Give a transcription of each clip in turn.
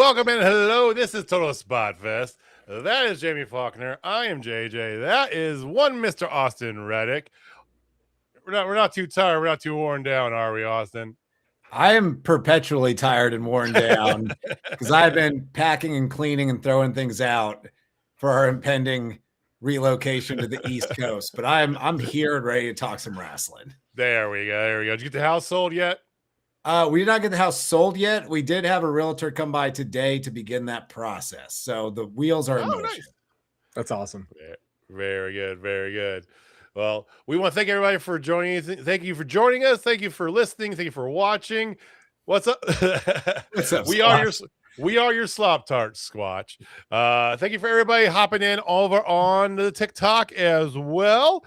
Welcome and hello. This is Total Spotfest. That is Jamie Faulkner. I am JJ. That is one Mr. Austin Reddick. We're not too tired. We're not too worn down, are we, Austin? I am perpetually tired and worn down because I've been packing and cleaning and throwing things out for our impending relocation to the East Coast. But I'm here and ready to talk some wrestling. There we go. Did you get the house sold yet? We did not get the house sold yet. We did have a realtor come by today to begin that process. So the wheels are in motion. Nice. That's awesome. Very good. Very good. Well, we want to thank everybody for joining. Thank you for joining us. Thank you for listening. Thank you for watching. What's up? What's up, We are your Slop Tarts, Squatch. Thank you for everybody hopping in over on the TikTok as well.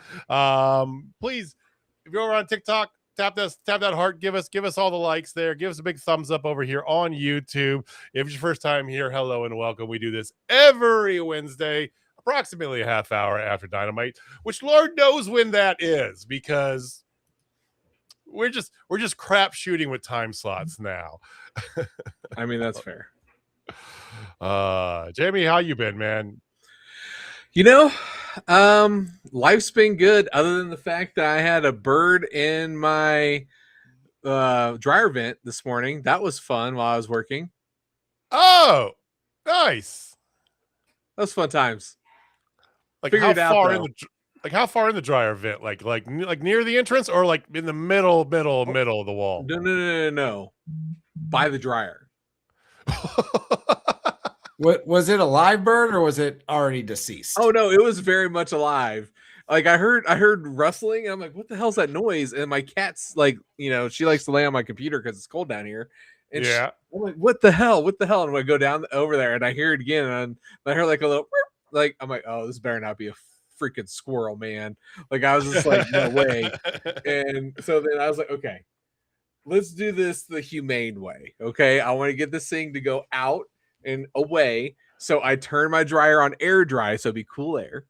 Please, if you're over on TikTok, tap that heart. Give us all the likes there. Give us a big thumbs up over here on YouTube. If it's your first time here, hello and welcome. We do this every Wednesday, approximately a half hour after Dynamite, which Lord knows when that is, because we're just crap shooting with time slots now. I mean, that's fair. Jamie, how you been, man? You know, life's been good, other than the fact that I had a bird in my dryer vent this morning. That was fun while I was working. Oh, nice. That was fun times. Like how far in the dryer vent? Like near the entrance, or like in the middle of the wall? No. By the dryer. What was it, a live bird or was it already deceased? Oh no, it was very much alive. Like I heard rustling, and I'm like, what the hell's that noise? And my cat's like, she likes to lay on my computer because it's cold down here. And yeah. I'm like, what the hell? And I go down over there and I hear it again, and I hear like a little like, I'm like, oh, this better not be a freaking squirrel, man. Like I was just like, no way. And so then I was like, okay, let's do this the humane way. Okay. I want to get this thing to go out and away. So I turned my dryer on air dry, so it'd be cool air.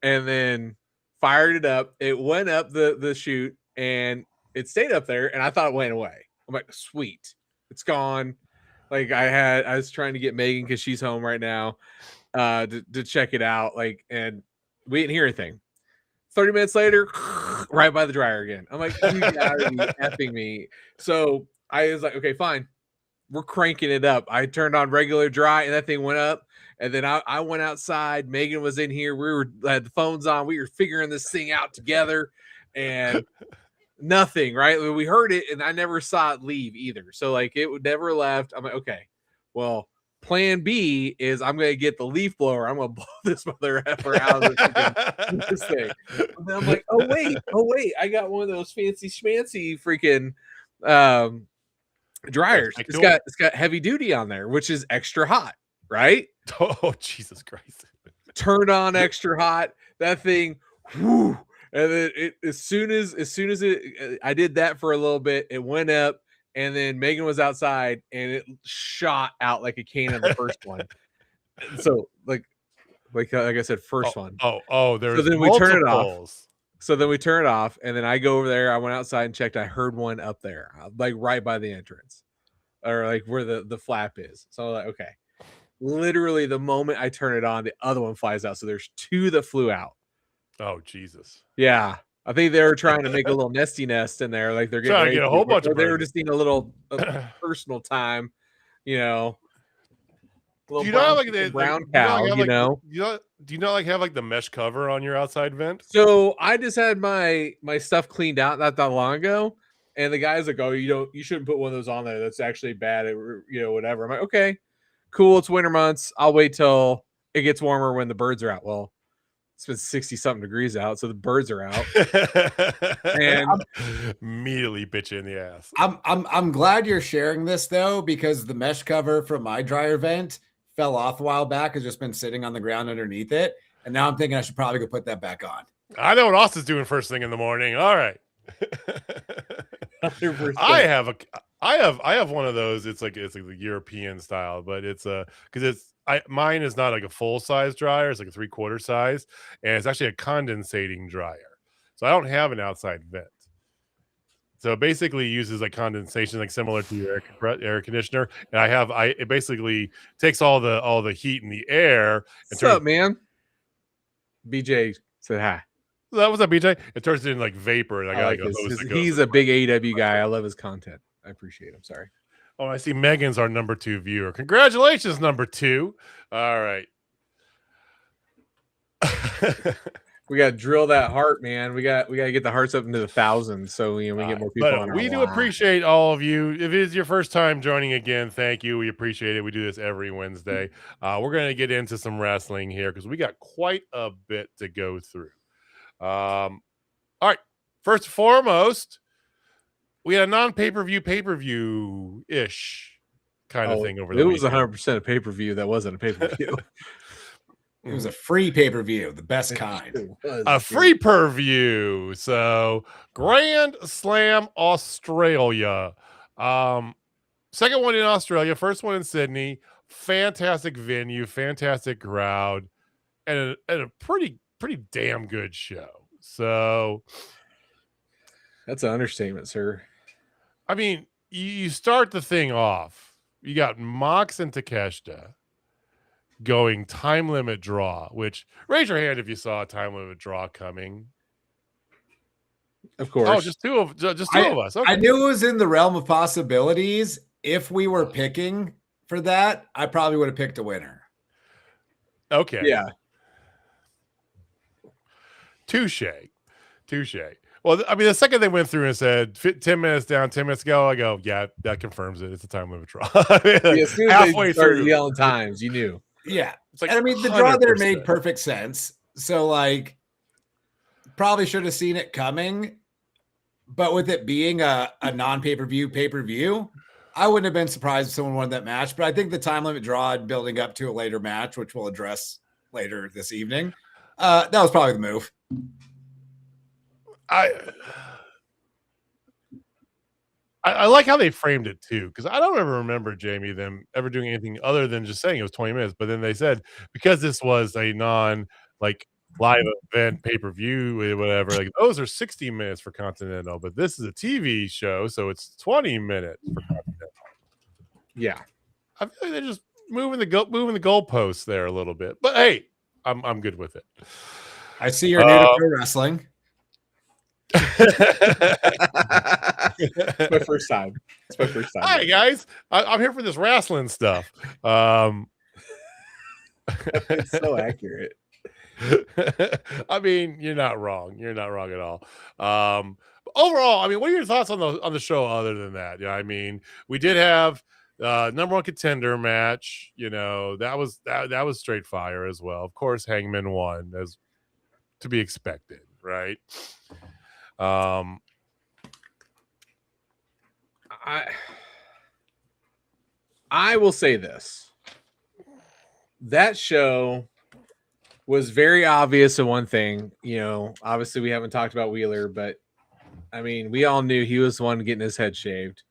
And then fired it up. It went up the chute and it stayed up there, and I thought it went away. I'm like, sweet, it's gone. Like I was trying to get Megan, because she's home right now, to check it out. Like, and we didn't hear anything. 30 minutes later, right by the dryer again. I'm like, you gotta be effing me. So I was like, okay, fine. We're cranking it up. I turned on regular dry, and that thing went up. And then I went outside. Megan was in here. We had the phones on. We were figuring this thing out together, and nothing, right? We heard it, and I never saw it leave either. So like it would never left. I'm like, okay, well, plan B is I'm going to get the leaf blower. I'm going to blow this mother effer out of this thing. And then I'm like, oh wait, I got one of those fancy schmancy freaking dryers. It's got heavy duty on there, which is extra hot, right? Oh, Jesus Christ. Turned on extra hot. That thing, whoo. And then as soon as I did that for a little bit, it went up, and then Megan was outside, and it shot out like a cannon, the first one. So like I said, first one. There's so then multiples. We turn it off. So then we turn it off, and then I go over there. I went outside and checked. I heard one up there, like right by the entrance, or like where the flap is. So I was like, okay. Literally, the moment I turn it on, the other one flies out. So there's two that flew out. Oh, Jesus. Yeah. I think they were trying to make a little nesty nest in there. Like they're getting trying to get a whole bunch of they were just needing a little personal time, Do you know like the brown cow, Do you not like have like the mesh cover on your outside vent? So I just had my stuff cleaned out not that long ago, and the guy's like, oh, you shouldn't put one of those on there. That's actually bad. Whatever. I'm like, okay, cool. It's winter months. I'll wait till it gets warmer when the birds are out. Well, it's been 60-something degrees out, so the birds are out. And immediately bit you in the ass. I'm glad you're sharing this though, because the mesh cover from my dryer vent fell off a while back. It's just been sitting on the ground underneath it, and now I'm thinking I should probably go put that back on. I know what Austin's doing first thing in the morning. All right. 100%. I have one of those. It's like the European style, but it's because mine is not like a full size dryer. It's like a 3/4 size, and it's actually a condensating dryer. So I don't have an outside vent. So it basically uses like condensation, like similar to your air conditioner. And it basically takes all the heat in the air. What's up, man? BJ said hi. That was a BJ. It turns it into like vapor. And I got like like a hose that goes he's a big AEW guy. I love his content. I appreciate him. Sorry. Oh, I see Megan's our number 2 viewer. Congratulations, number 2. All right. We got to drill that heart, man. We got to get the hearts up into the thousands, so we get more people on. We do appreciate all of you. If it is your first time joining again, thank you. We appreciate it. We do this every Wednesday. We're going to get into some wrestling here because we got quite a bit to go through. All right. First and foremost, we had a non-pay-per-view ish kind of thing over there. It was 100% a pay-per-view that wasn't a pay-per-view. It was a free pay-per-view, the best kind. A free per-view. So Grand Slam Australia. Second one in Australia, first one in Sydney. Fantastic venue, fantastic crowd, and a pretty damn good show. So that's an understatement, sir. I mean, you start the thing off. You got Mox and Takeshita going time limit draw, which raise your hand if you saw a time limit draw coming. Of course. Oh, just two of us. Okay. I knew it was in the realm of possibilities. If we were picking for that, I probably would have picked a winner. Okay. Yeah. Touche. Well, I mean, the second they went through and said 10 minutes down, 10 minutes ago, I go, yeah, that confirms it. It's a time limit draw. As soon as halfway through yelling times, you knew. Yeah. It's like, and I mean, the draw there made perfect sense. So, like, probably should have seen it coming. But with it being a non-pay-per-view, I wouldn't have been surprised if someone won that match. But I think the time limit draw and building up to a later match, which we'll address later this evening, that was probably the move. I like how they framed it too, because I don't ever remember, Jamie, them ever doing anything other than just saying it was 20 minutes. But then they said because this was a live event pay-per-view, whatever, like those are 60 minutes for Continental, but this is a TV show, so it's 20 minutes for Continental. Yeah, I feel like they're just moving the goalposts there a little bit. But hey, I'm good with it. I see you're new to pro wrestling. It's my first time. Hi guys, I'm here for this wrestling stuff. It's so accurate. I mean, you're not wrong at all. Overall, I mean, what are your thoughts on the show other than that? Yeah, I mean, we did have number one contender match. You know, that was straight fire as well. Of course, Hangman won, as to be expected, right? I will say this. That show was very obvious of one thing. You know, obviously we haven't talked about Wheeler, but I mean, we all knew he was the one getting his head shaved.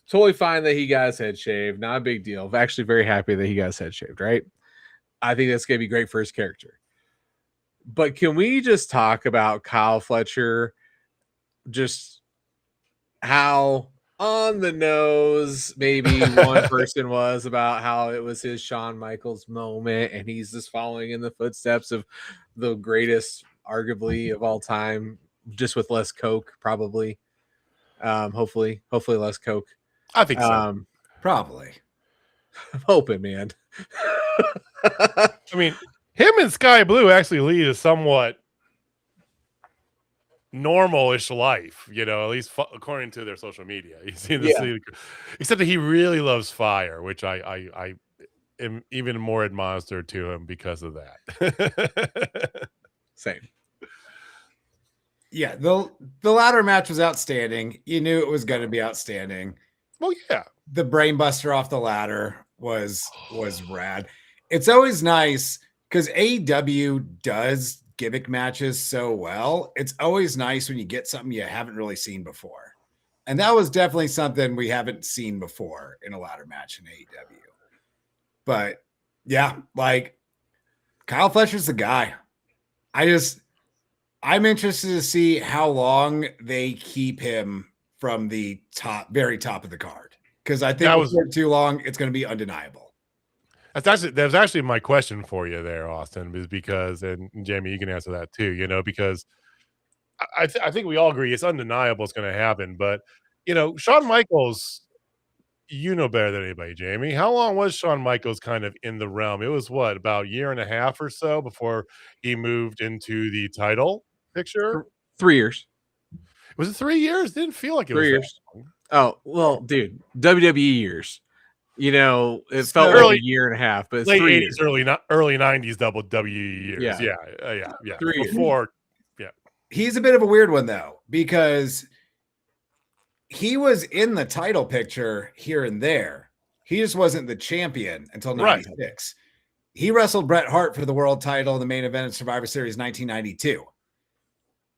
Totally fine that he got his head shaved. Not a big deal. I'm actually very happy that he got his head shaved, right? I think that's going to be great for his character. But can we just talk about Kyle Fletcher? Just how on the nose maybe one person was about how it was his Shawn Michaels moment, and he's just following in the footsteps of the greatest, arguably, of all time, just with less coke, probably. Hopefully less coke. I think so. Probably. I'm hoping, man. I mean, him and Sky Blue actually lead a somewhat normal-ish life, you know, at least according to their social media. You see this, except that he really loves fire, which I am even more admonished to him because of that. Same. Yeah, the ladder match was outstanding. You knew it was going to be outstanding. Well, yeah. The brainbuster off the ladder was rad. It's always nice because AEW does gimmick matches so well. It's always nice when you get something you haven't really seen before. And that was definitely something we haven't seen before in a ladder match in AEW. But yeah, like Kyle Fletcher's the guy. I'm interested to see how long they keep him from the very top of the card. Because I think if it's too long, it's going to be undeniable. That was actually my question for you there, Austin, is because, and Jamie, you can answer that too, you know, because I think we all agree it's undeniable it's going to happen. But, you know, Shawn Michaels, you know better than anybody, Jamie. How long was Shawn Michaels kind of in the realm? It was what, about a year and a half or so before he moved into the title picture? 3 years. Was it 3 years? Didn't feel like it 3 was years. that long. Oh, well, dude, WWE years. You know, it felt like a year and a half, but it's late 3 80s, years. early 90s WWE years. Yeah. 3 years. Before, He's a bit of a weird one, though, because he was in the title picture here and there. He just wasn't the champion until 96. Right. He wrestled Bret Hart for the world title in the main event of Survivor Series 1992.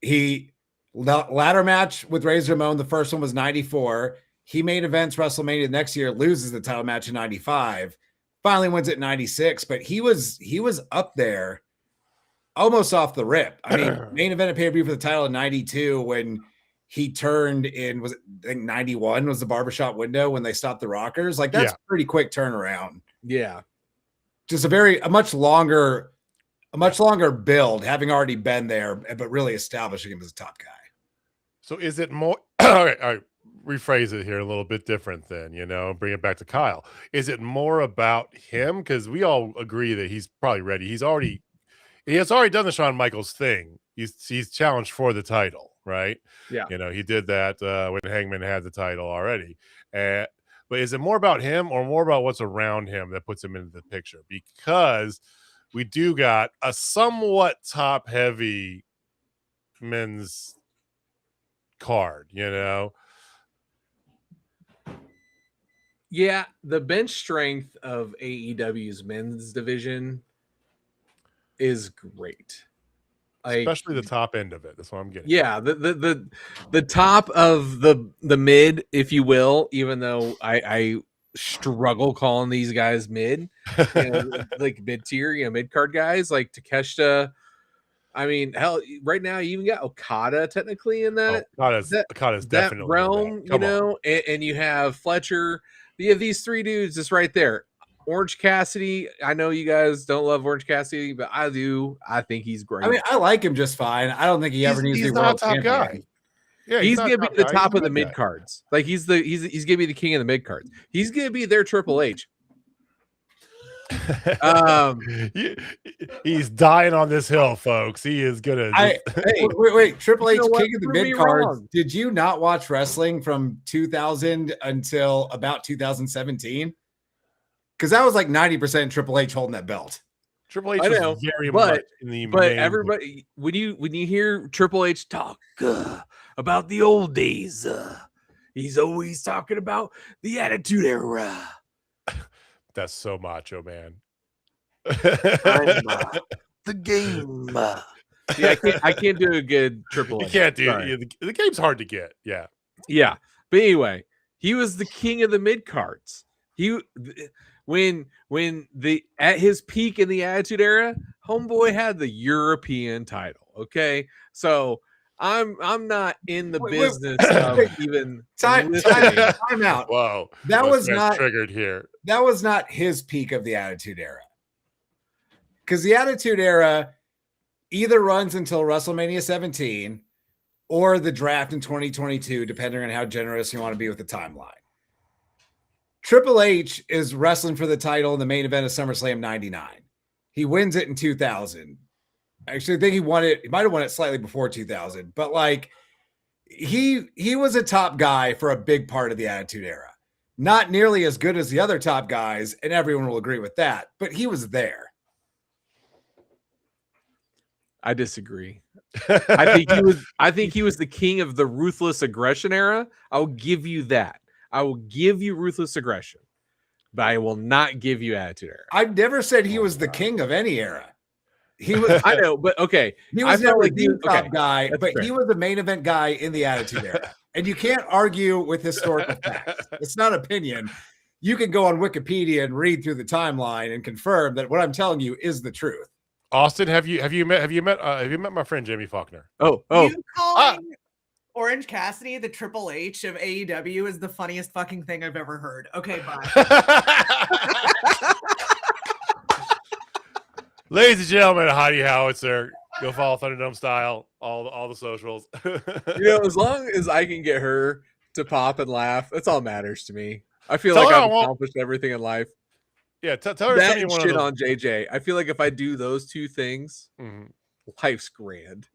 He ladder match with Razor Ramon. The first one was 94. He main events WrestleMania the next year, loses the title match in 95, finally wins it in 96. But he was up there almost off the rip. I mean, main event of pay-per-view for the title in 92 when he turned in, was it, I think 91 was the barbershop window when they stopped the Rockers. Like, that's a pretty quick turnaround. Yeah. Just a much longer build, having already been there, but really establishing him as a top guy. So is it more, all right, rephrase it here a little bit different then, you know, bring it back to Kyle. Is it more about him? Because we all agree that he's probably ready. He has already done the Shawn Michaels thing. He's challenged for the title, right? Yeah. You know, he did that when Hangman had the title already. But is it more about him or more about what's around him that puts him into the picture? Because we do got a somewhat top-heavy men's card, you know? Yeah, the bench strength of AEW's men's division is great. Especially the top end of it. That's what I'm getting. Yeah, the top of the mid, if you will, even though I struggle calling these guys mid, you know, like mid tier, you know, mid card guys like Takeshita. I mean, hell, right now you even got Okada technically in that. Okada's definitely that realm, you know, and you have Fletcher. You have these three dudes just right there. Orange Cassidy. I know you guys don't love Orange Cassidy, but I do. I think he's great. I mean, I like him just fine. I don't think he ever needs to be world top guy. Yeah, he's gonna be the top of the mid cards. Like he's gonna be the king of the mid cards. He's gonna be their Triple H. He's dying on this hill, folks. He is gonna. Wait. Triple H, king of the mid cards. Did you not watch wrestling from 2000 until about 2017? Because that was like 90% Triple H holding that belt. Triple H was very much in the but everybody when you hear Triple H talk about the old days, he's always talking about the Attitude Era. That's so macho, man. The game. Yeah, I can't do a good Triple H. You can't do the game's hard to get. Yeah. Yeah. But anyway, he was the king of the mid cards. When at his peak in the Attitude Era, Homeboy had the European title. Okay. So I'm not in the business of even time out. Whoa. That was not triggered here. That was not his peak of the Attitude Era. Because the Attitude Era either runs until WrestleMania 17 or the draft in 2022, depending on how generous you want to be with the timeline. Triple H is wrestling for the title in the main event of SummerSlam 99. He wins it in 2000. Actually, I think he won it. He might have won it slightly before 2000, but like he was a top guy for a big part of the Attitude Era. Not nearly as good as the other top guys, and everyone will agree with that, but he was there. I disagree. I think he was the king of the Ruthless Aggression Era. I'll give you that. I will give you Ruthless Aggression, but I will not give you Attitude Era. I've never said he was the king of any era. He was. I know, but okay. He was never like the top guy, but fair. He was the main event guy in the Attitude Era. And you can't argue with historical facts. It's not opinion. You can go on Wikipedia and read through the timeline and confirm that what I'm telling you is the truth. Austin, have you met my friend Jamie Faulkner? Oh. Orange Cassidy, the Triple H of AEW, is the funniest fucking thing I've ever heard. Okay, bye. Ladies and gentlemen, Heidi Howitzer. Go follow Thunderdome Style, all the socials. As long as I can get her to pop and laugh, that's all matters to me. I feel Tell like her I I've won't- accomplished everything in life. Yeah, tell her That send me and one shit of those. on JJ. I feel like if I do those two things, life's grand.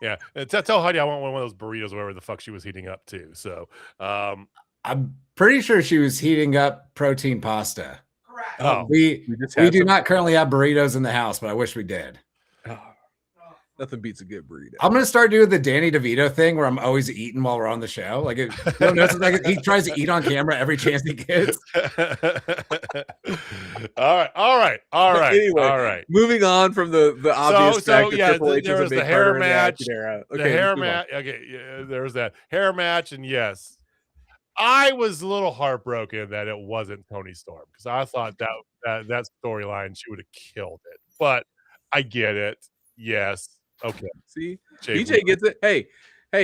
Yeah, and tell Heidi I want one of those burritos, whatever the fuck she was heating up too. So, I'm pretty sure she was heating up protein pasta. Correct. Oh. We just had do some- not currently have burritos in the house, but I wish we did. Oh, nothing beats a good burrito. I'm gonna start doing the Danny DeVito thing where I'm always eating while we're on the show. Like, you don't notice, like he tries to eat on camera every chance he gets. all right. Anyway, moving on from the obvious fact that Triple H there is a was big the hair partner in the match. Attitude Era. The Okay, hair let's move on. match. Okay, yeah, there was that hair match, and yes, I was a little heartbroken that it wasn't Toni Storm because I thought that storyline she would have killed it. But I get it. Yes. Okay. See, Jay DJ gets it. Hey,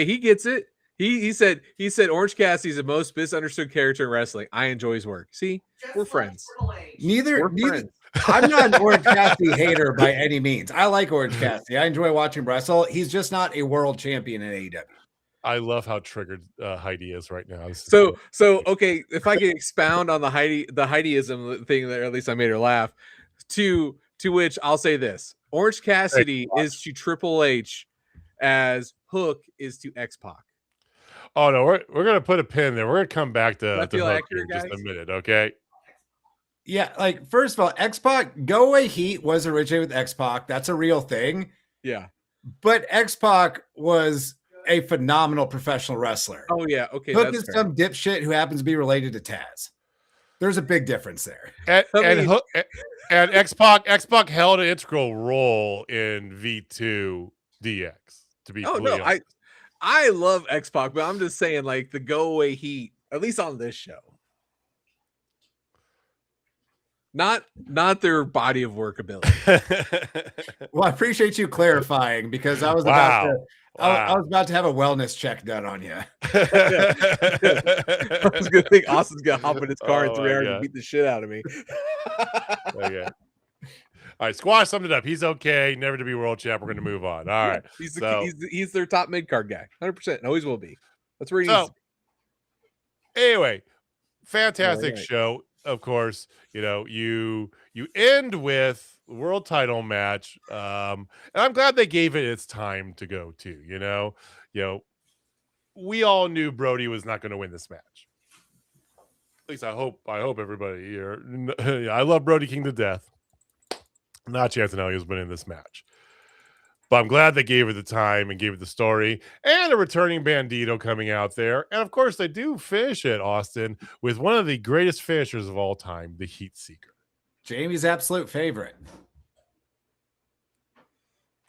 he gets it. He said Orange Cassidy's the most misunderstood character in wrestling. I enjoy his work. See, Just we're like friends. Triple H. Neither We're friends. I'm not an Orange Cassidy hater by any means. I like Orange Cassidy. I enjoy watching wrestle. He's just not a world champion in AEW. I love how triggered Heidi is right now. So okay, if I can expound on the Heidiism thing, that at least I made her laugh. To which I'll say this: Orange Cassidy is to Triple H as Hook is to X-Pac. Oh no, we're gonna put a pin there. We're gonna come back to that feel Hook accurate, in just a guys? minute, okay? Yeah, like first of all, X-Pac, Go Away Heat was originated with X-Pac. That's a real thing. Yeah. But X-Pac was a phenomenal professional wrestler. Oh yeah. Okay. Hook That's is fair. some dipshit who happens to be related to Taz. There's a big difference there. And X-Pac held an integral role in V2 DX. To be completely honest. I love X-Pac, but I'm just saying, like the Go Away Heat, at least on this show. Not their body of work ability. Well, I appreciate you clarifying because I was Wow. I was about to have a wellness check done on you. I was gonna think Austin's gonna hop in his car in Oh 3 my hours God. and beat the shit out of me. Okay. All right, Squash summed it up. He's okay, never to be world champ. We're going to move on. All right. He's their top mid card guy, 100%, and always will be. That's where he So, needs. anyway, fantastic Right. show. Of course, you end with the world title match, and I'm glad they gave it its time to go too. We all knew Brody was not going to win this match. At least I hope everybody here. I love Brody King to death. Not a chance in hell he was winning this match. But I'm glad they gave it the time and gave it the story and a returning Bandito coming out there. And of course, they do finish it, Austin, with one of the greatest finishers of all time, the Heat Seeker. Jamie's absolute favorite.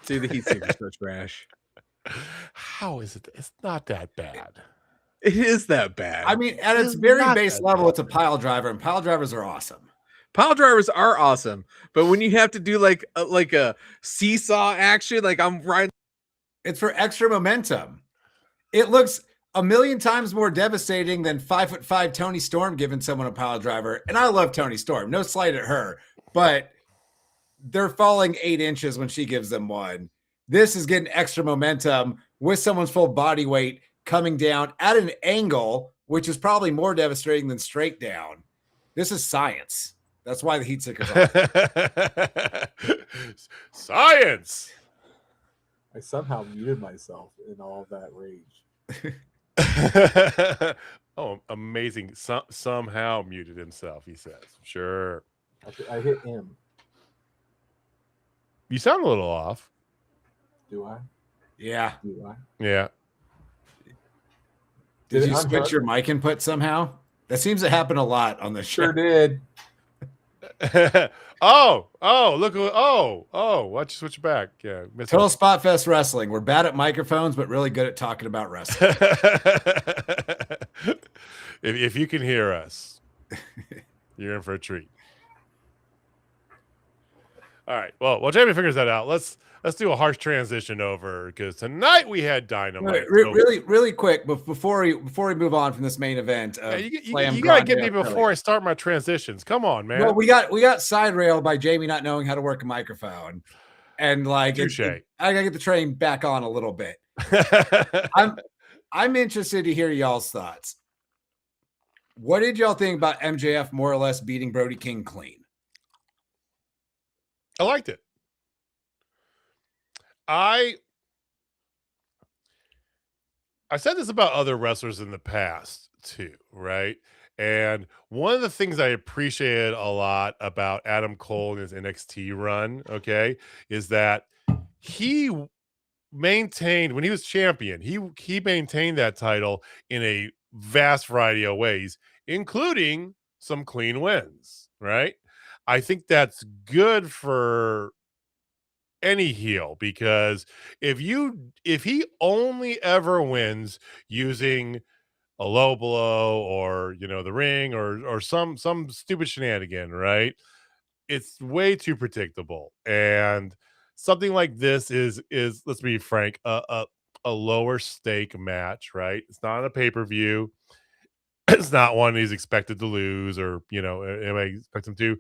See, the Heat Seeker's so trash. How is it? It's not that bad. It is that bad. I mean, at its It's very not base that level, bad. it's a pile driver, and pile drivers are awesome. pile drivers are awesome, but when you have to do like a seesaw action, like I'm riding. It's for extra momentum. It looks a million times more devastating than 5'5" Toni Storm giving someone a pile driver. And I love Toni Storm. No slight at her, but they're falling 8 inches when she gives them one. This is getting extra momentum with someone's full body weight coming down at an angle, which is probably more devastating than straight down. This is science. That's why the Heat Seeker's on. Science. I somehow muted myself in all of that rage. Oh, amazing. Somehow muted himself, he says. Sure. I hit M. You sound a little off. Do I? Yeah. Do I? Yeah. Did you switch your mic input somehow? That seems to happen a lot on the show. Sure did. oh, look. Watch you switch it back. Yeah. Total Spotfest Wrestling. We're bad at microphones, but really good at talking about wrestling. if you can hear us, you're in for a treat. All right. Well, while Jamie figures that out, let's do a harsh transition over because tonight we had Dynamite. So, Really quick, but before we move on from this main event, yeah, of you Slam gotta Grande get me Philly. before I start my transitions. Come on, man. Well, we got side railed by Jamie not knowing how to work a microphone, and like I gotta get the train back on a little bit. I'm interested to hear y'all's thoughts. What did y'all think about MJF more or less beating Brody King clean? I liked it. I said this about other wrestlers in the past too, right? And one of the things I appreciated a lot about Adam Cole and his NXT run, okay, is that he maintained when he was champion, he maintained that title in a vast variety of ways, including some clean wins, right? I think that's good for any heel because if he only ever wins using a low blow or the ring or some stupid shenanigan, right? It's way too predictable. And something like this is let's be frank, a lower stake match, right? It's not a pay-per-view. It's not one he's expected to lose or, anybody expects him to,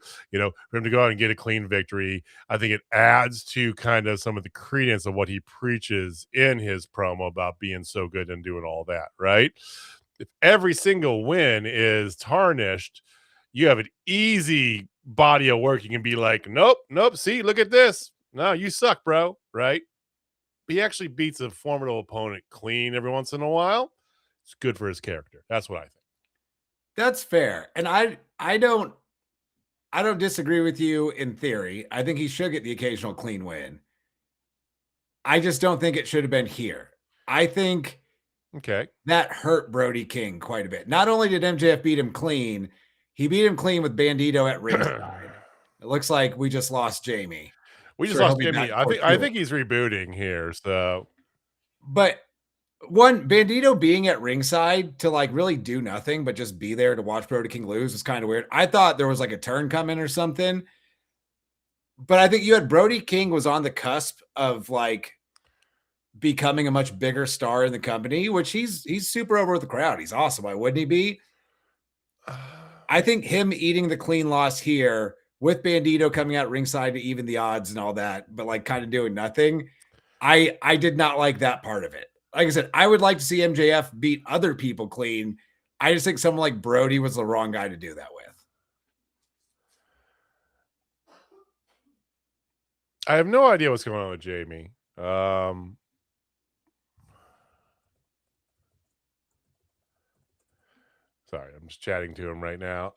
for him to go out and get a clean victory. I think it adds to kind of some of the credence of what he preaches in his promo about being so good and doing all that, right? If every single win is tarnished, you have an easy body of work. You can be like, nope, see, look at this. No, you suck, bro, right? But he actually beats a formidable opponent clean every once in a while. It's good for his character. That's what I think. That's fair. And I don't disagree with you in theory. I think he should get the occasional clean win. I just don't think it should have been here. I think that hurt Brody King quite a bit. Not only did MJF beat him clean, he beat him clean with Bandito at ringside. It looks like we just lost Jamie. We just lost Jamie. I think he's rebooting here. So, but one, Bandito being at ringside to like really do nothing but just be there to watch Brody King lose was kind of weird. I thought there was like a turn coming or something, but I think you had Brody King was on the cusp of like becoming a much bigger star in the company, which he's super over with the crowd. He's awesome. Why wouldn't he be? I think him eating the clean loss here with Bandito coming out ringside to even the odds and all that, but like kind of doing nothing. I did not like that part of it. Like I said, I would like to see MJF beat other people clean. I just think someone like Brody was the wrong guy to do that with. I have no idea what's going on with Jamie. Sorry, I'm just chatting to him right now.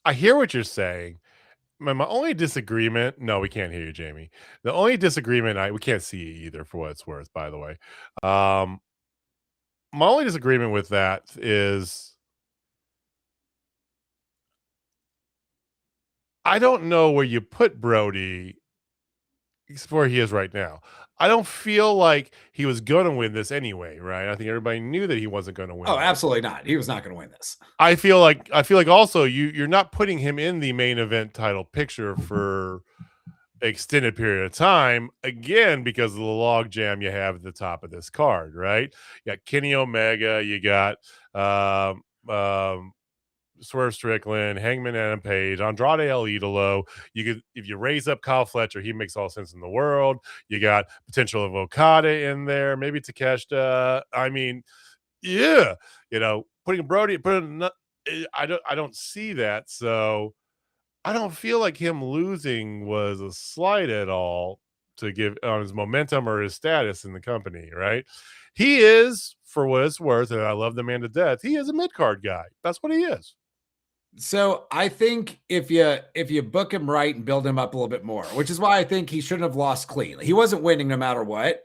I hear what you're saying. My only disagreement, no, we can't hear you, Jamie. The only disagreement, we can't see you either for what it's worth, by the way. My only disagreement with that is I don't know where you put Brody where he is right now. I don't feel like he was going to win this anyway, right? I think everybody knew that he wasn't going to win. Oh, absolutely not. He was not going to win this. I feel like also you're not putting him in the main event title picture for extended period of time, again, because of the log jam you have at the top of this card, right? You got Kenny Omega, you got Swerve Strickland, Hangman Adam Page, Andrade El Idolo. You could, if you raise up Kyle Fletcher, he makes all sense in the world. You got potential of Okada in there, maybe Takeshita. I mean, yeah, putting Brody, I don't see that. So I don't feel like him losing was a slight at all to give on his momentum or his status in the company, right? He is, for what it's worth, and I love the man to death, he is a mid-card guy. That's what he is. So I think if you book him right and build him up a little bit more, which is why I think he shouldn't have lost clean. He wasn't winning no matter what.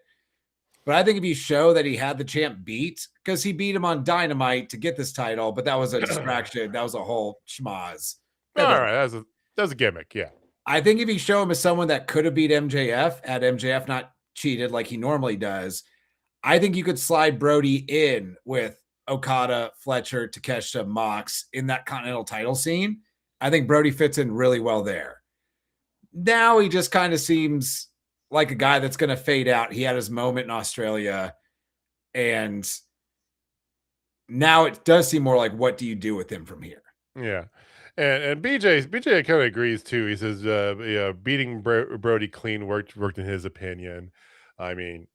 But I think if you show that he had the champ beat, because he beat him on Dynamite to get this title, but that was a distraction. That was a whole schmoz. All right, that's a gimmick, yeah. I think if you show him as someone that could have beat MJF, had MJF not cheated like he normally does, I think you could slide Brody in with Okada, Fletcher, Takeshita, Mox in that Continental title scene. I think Brody fits in really well there. Now he just kind of seems like a guy that's going to fade out. He had his moment in Australia, and now it does seem more like, what do you do with him from here? Yeah. And BJ kind of agrees too. He says, beating Brody clean worked in his opinion. I mean,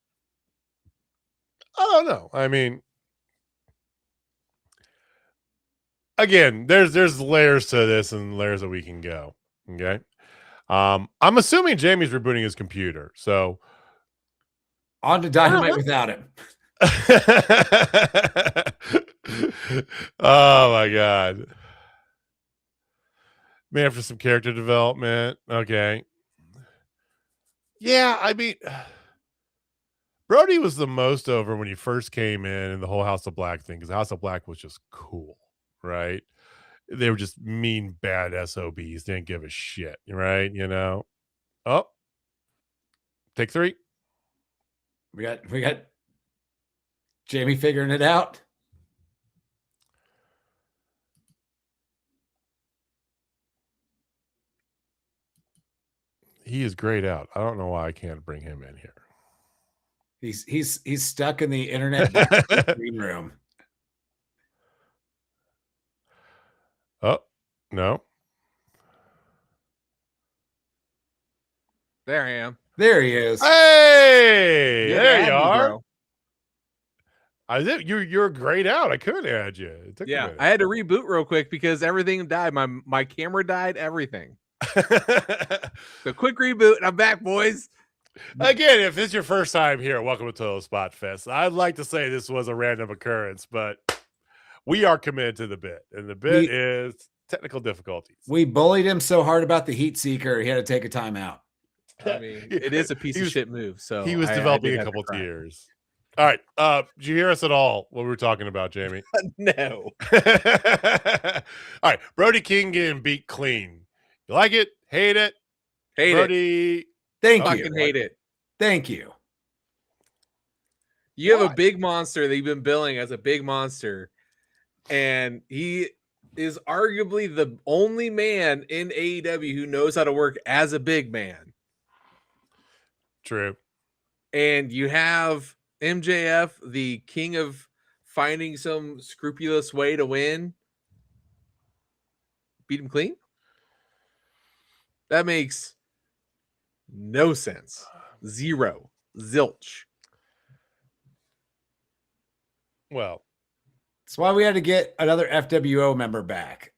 I don't know. I mean, again, there's layers to this and layers that we can go. Okay. I'm assuming Jamie's rebooting his computer. So on to Dynamite without him. Oh my God. Man, for some character development. Okay. Yeah, I mean, Brody was the most over when he first came in and the whole House of Black thing, because House of Black was just cool, right? They were just mean, bad SOBs, didn't give a shit, right? You know? Oh, take 3. We got Jamie figuring it out. He is grayed out. I don't know why I can't bring him in here. He's stuck in the internet green room. Oh, no. There I am. There he is. Hey, had to there add you me, are. bro. You're grayed out. I couldn't add you. It took a minute. I had to reboot real quick because everything died. My camera died, everything. So quick reboot, and I'm back, boys. Again, if it's your first time here, welcome to Total Spotfest. I'd like to say this was a random occurrence, but we are committed to the bit, and the bit is technical difficulties. We bullied him so hard about the heat seeker, he had to take a timeout. I mean, it is a piece of shit move. So he was developing a couple tiers. All right. Did you hear us at all? What we were talking about, Jamie? No. All right. Brody King getting beat clean. You like it? Hate it? Hate Brody. it. Thank you. Fucking hate it. Thank you. You have a big monster that you've been billing as a big monster, and he is arguably the only man in AEW who knows how to work as a big man. True. And you have MJF, the king of finding some scrupulous way to win, beat him clean? That makes no sense. Zero. Zilch. Well, that's why we had to get another FWO member back.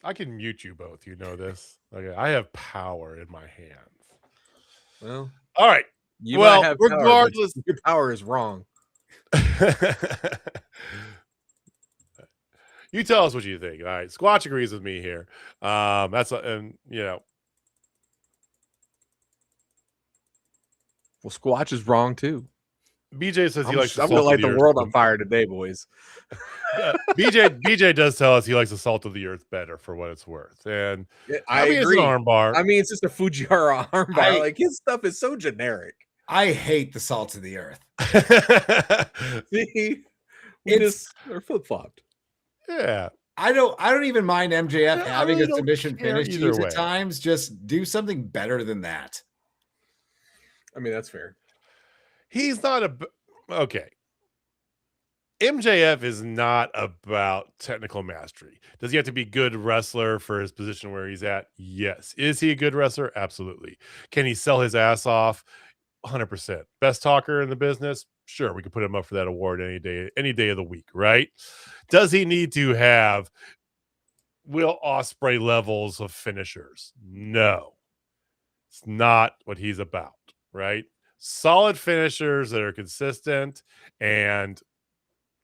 I can mute you both. You know this. Okay, I have power in my hands. Well, all right. You might have regardless, power, your power is wrong. You tell us what you think. All right, Squatch agrees with me here. And you know, well, Squatch is wrong too. BJ says he likes. I'm gonna light the world on fire today, boys. BJ does tell us he likes the salt of the earth better for what it's worth, and I mean, agree. It's an armbar. I mean, it's just a Fujiwara armbar. Like his stuff is so generic. I hate the salt of the earth. We just are flip flopped. Yeah. I don't even mind MJF having a submission finish to use way. at times. Just do something better than that. I mean, that's fair. He's not okay. MJF is not about technical mastery. Does he have to be a good wrestler for his position where he's at? Yes. Is he a good wrestler? Absolutely. Can he sell his ass off? 100%. Best talker in the business? Sure, we could put him up for that award any day of the week, right? Does he need to have Will Ospreay levels of finishers? No. It's not what he's about, right? Solid finishers that are consistent and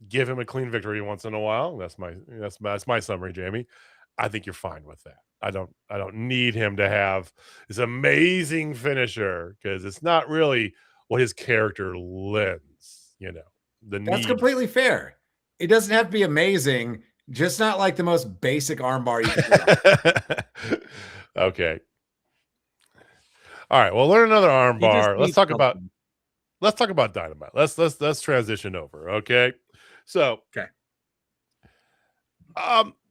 give him a clean victory once in a while. That's my summary, Jamie. I think you're fine with that. I don't need him to have this amazing finisher because it's not really what his character lends, you know. That's completely fair. It doesn't have to be amazing, just not like the most basic armbar you can do. Okay. All right, well, learn another armbar. Let's talk about Dynamite. Let's transition over, okay? So, okay.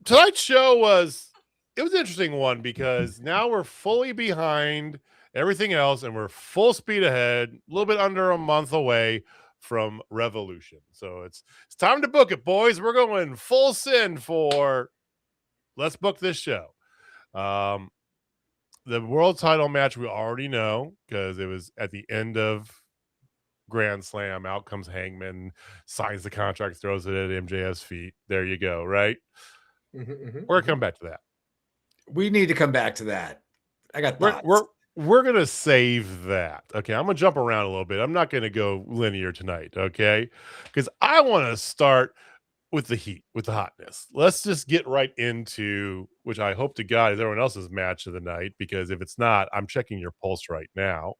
Tonight's show was it was an interesting one because now we're fully behind everything else and we're full speed ahead, a little bit under a month away from Revolution. So it's time to book it, boys. We're going full send for let's book this show. The world title match we already know because it was at the end of Grand Slam. Out comes Hangman, signs the contract, throws it at MJF's feet. There you go, right? We're gonna come back to that. We need to come back to that. I got thoughts. We're gonna save that. Okay, I'm gonna jump around a little bit. I'm not gonna go linear tonight, okay? Because I want to start with the heat, with the hotness. Let's just get right into, which I hope to God is everyone else's match of the night, because if it's not, I'm checking your pulse right now.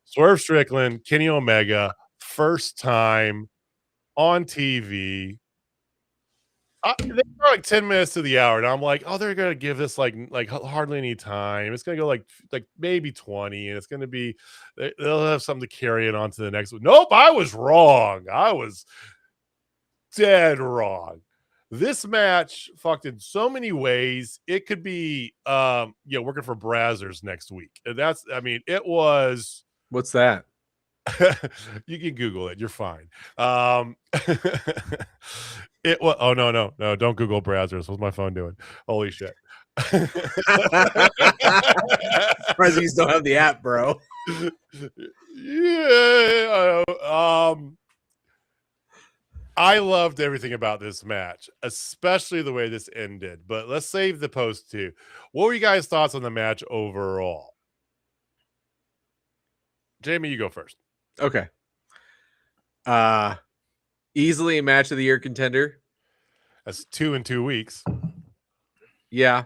Swerve Strickland, Kenny Omega, first time on TV. They were like 10 minutes to the hour, and I'm like, oh, they're gonna give this like hardly any time. It's gonna go like maybe 20, and it's gonna be they'll have something to carry it on to the next one. Nope, I was wrong. I was dead wrong. This match fucked in so many ways. It could be working for Brazzers next week. And that's, I mean, it was. What's that? You can Google it. You're fine. It was. Oh no! Don't Google Brazzers. What's my phone doing? Holy shit! Surprised you still have the app, bro. Yeah. I loved everything about this match, especially the way this ended. But let's save the post too. What were you guys' thoughts on the match overall? Jamie, you go first. Okay. Easily a match of the year contender. That's 2 in 2 weeks. Yeah.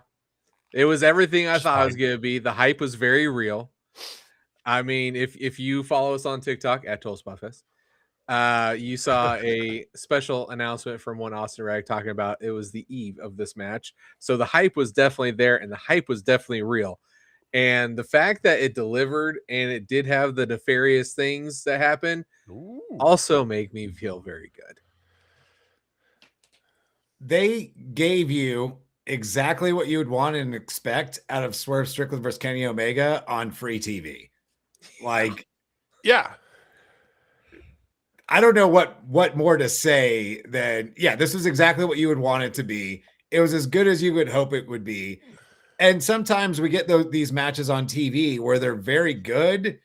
It was everything I thought it was going to be. The hype was very real. I mean, if you follow us on TikTok at Total Spotfest, you saw a special announcement from one Austin Rag talking about it was the eve of this match. So the hype was definitely there, and the hype was definitely real. And the fact that it delivered and it did have the nefarious things that happen also make me feel very good. They gave you exactly what you would want and expect out of Swerve Strickland versus Kenny Omega on free TV. Like, yeah. I don't know what more to say than, yeah, this is exactly what you would want it to be. It was as good as you would hope it would be. And sometimes we get these matches on TV where they're very good,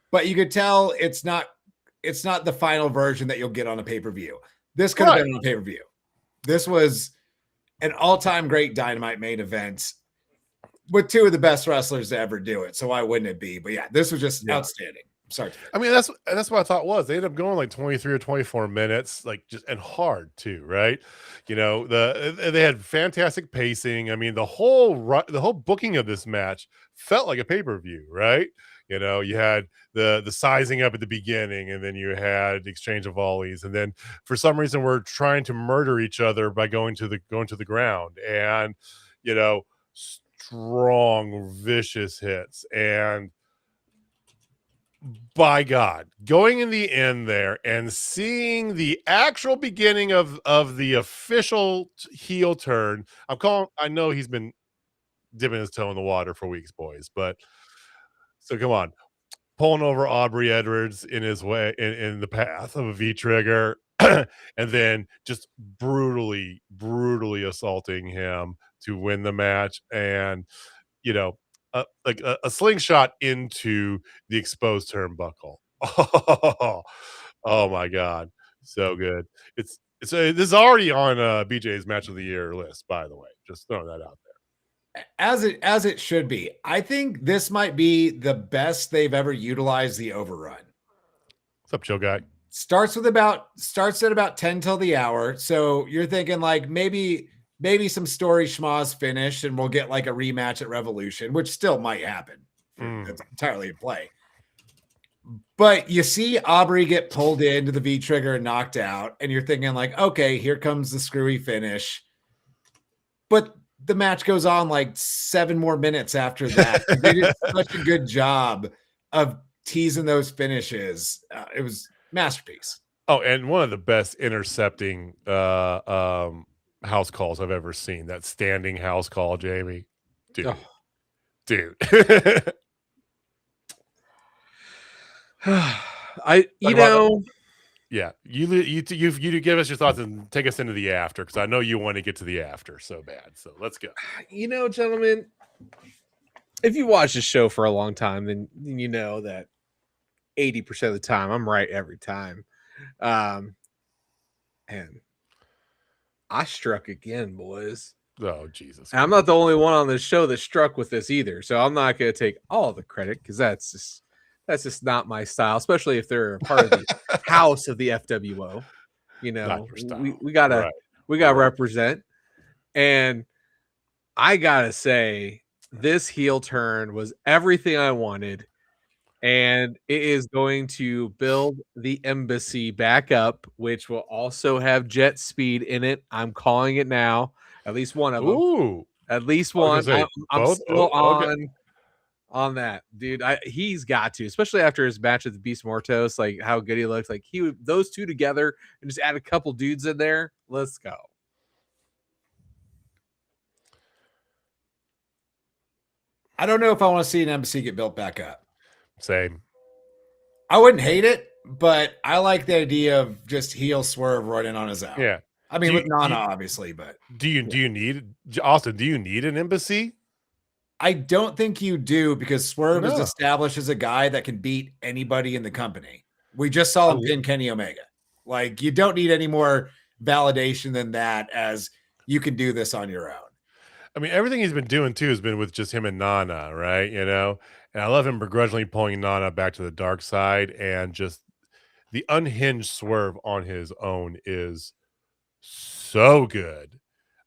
but you could tell it's not the final version that you'll get on a pay-per-view. This could have been on a pay-per-view. This was an all-time great Dynamite main event with two of the best wrestlers to ever do it. So why wouldn't it be? But yeah, this was just outstanding. Sorry. I mean, that's what I thought was. They ended up going like 23 or 24 minutes, like just and hard too, right? You know, they had fantastic pacing. I mean, the whole booking of this match felt like a pay-per-view, right? You know, you had the sizing up at the beginning, and then you had the exchange of volleys, and then for some reason we're trying to murder each other by going to the ground, and you know, strong, vicious hits. And by God, going in the end there and seeing the actual beginning of the official heel turn. I know he's been dipping his toe in the water for weeks, boys, but so come on, pulling over Aubrey Edwards in his way in the path of a V-trigger, and then just brutally assaulting him to win the match, and you know, like a slingshot into the exposed turnbuckle. Oh my God, so good! This is already on BJ's match of the year list, by the way. Just throwing that out there. As it should be. I think this might be the best they've ever utilized the overrun. What's up, chill guy? Starts at about 10 till the hour. So you're thinking like maybe some story schmoz finish and we'll get like a rematch at Revolution, which still might happen. That's entirely in play. But you see Aubrey get pulled into the V-trigger and knocked out, and you're thinking like, okay, here comes the screwy finish. But the match goes on like 7 more minutes after that. They did such a good job of teasing those finishes. It was masterpiece. Oh, and one of the best intercepting house calls I've ever seen. That standing house call, Jamie. Dude. Oh. Dude. Yeah, you give us your thoughts and take us into the after, because I know you want to get to the after so bad. So let's go. Gentlemen, if you watch the show for a long time, then you know that 80% of the time I'm right every time. And I struck again, boys. Oh, Jesus. And I'm not the only one on this show that struck with this either. So I'm not going to take all the credit, because that's just not my style, especially if they're a part of the house of the FWO. We gotta represent. And I gotta say, this heel turn was everything I wanted, and it is going to build the embassy back up, which will also have jet speed in it. I'm calling it now. At least one of them. Ooh, at least I was one. gonna say, I'm both? still Okay. on that, dude. He's got to, especially after his match with Beast Mortos, like how good he looks. Like those two together and just add a couple dudes in there. Let's go. I don't know if I want to see an embassy get built back up. Same. I wouldn't hate it, but I like the idea of just heel Swerve running on his own. Yeah. I mean, with Nana, obviously, but do you need Austin? Do you need an embassy? I don't think you do, because Swerve is established as a guy that can beat anybody in the company. We just saw him pin Kenny Omega. Like, you don't need any more validation than that, as you can do this on your own. I mean, everything he's been doing too has been with just him and Nana, right? And I love him begrudgingly pulling Nana back to the dark side, and just the unhinged Swerve on his own is so good.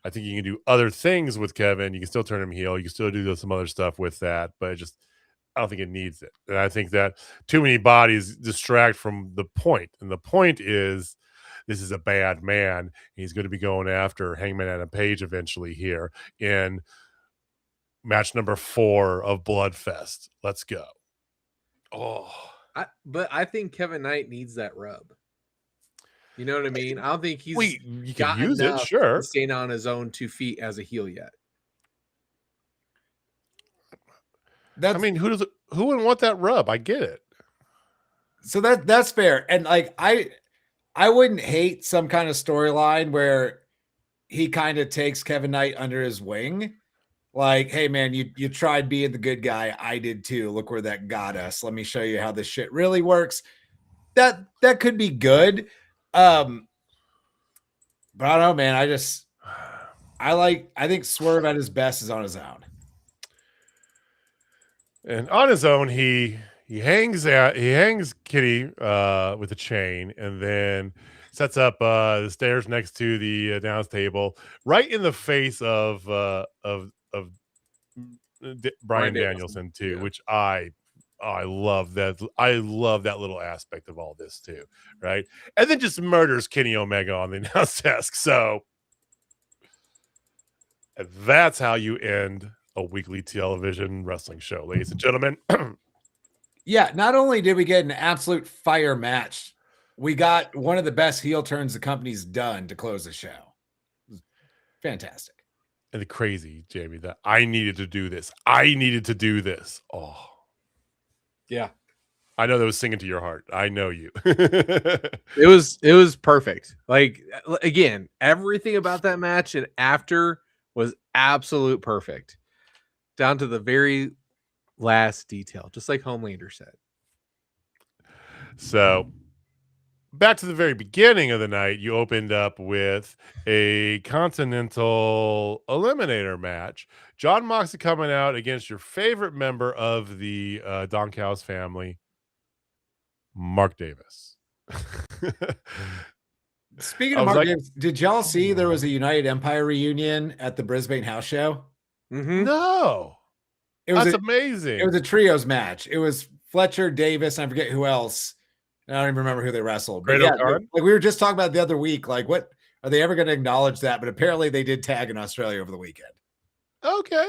I think you can do other things with Kevin. You can still turn him heel. You can still do some other stuff with that, but I don't think it needs it. And I think that too many bodies distract from the point. And the point is, this is a bad man. He's going to be going after Hangman Adam Page eventually here in match number 4 of Bloodfest. Let's go. But I think Kevin Knight needs that rub. You know what I mean? I don't think he's you can use it, sure. To stand on his own 2 feet as a heel yet. I mean, who wouldn't want that rub? I get it. So that's fair. And like, I wouldn't hate some kind of storyline where he kind of takes Kevin Knight under his wing. Like, hey man, you tried being the good guy. I did too. Look where that got us. Let me show you how this shit really works. That could be good. But I don't know, man. I think Swerve at his best is on his own. And on his own, he hangs Kitty with a chain, and then sets up the stairs next to the announce table, right in the face of Bryan Danielson too, which I love that. I love that little aspect of all this too, right? And then just murders Kenny Omega on the announce desk. So that's how you end a weekly television wrestling show, ladies and gentlemen. Yeah, not only did we get an absolute fire match, we got one of the best heel turns the company's done to close the show. Fantastic. And the crazy, Jamie, that I needed to do this. Oh. Yeah. I know that was singing to your heart. I know you. It was perfect. Like, again, everything about that match and after was absolute perfect, down to the very last detail, just like Homelander said. So back to the very beginning of the night, you opened up with a Continental Eliminator match. John Moxley coming out against your favorite member of the Don Callis family, Mark Davis. Speaking of Mark Davis, did y'all see there was a United Empire reunion at the Brisbane house show? Mm-hmm. No. That's amazing. It was a trios match. It was Fletcher, Davis, and I forget who else. I don't even remember who they wrestled. But yeah, like we were just talking about the other week, like, what are they ever going to acknowledge that? But apparently they did tag in Australia over the weekend. Okay.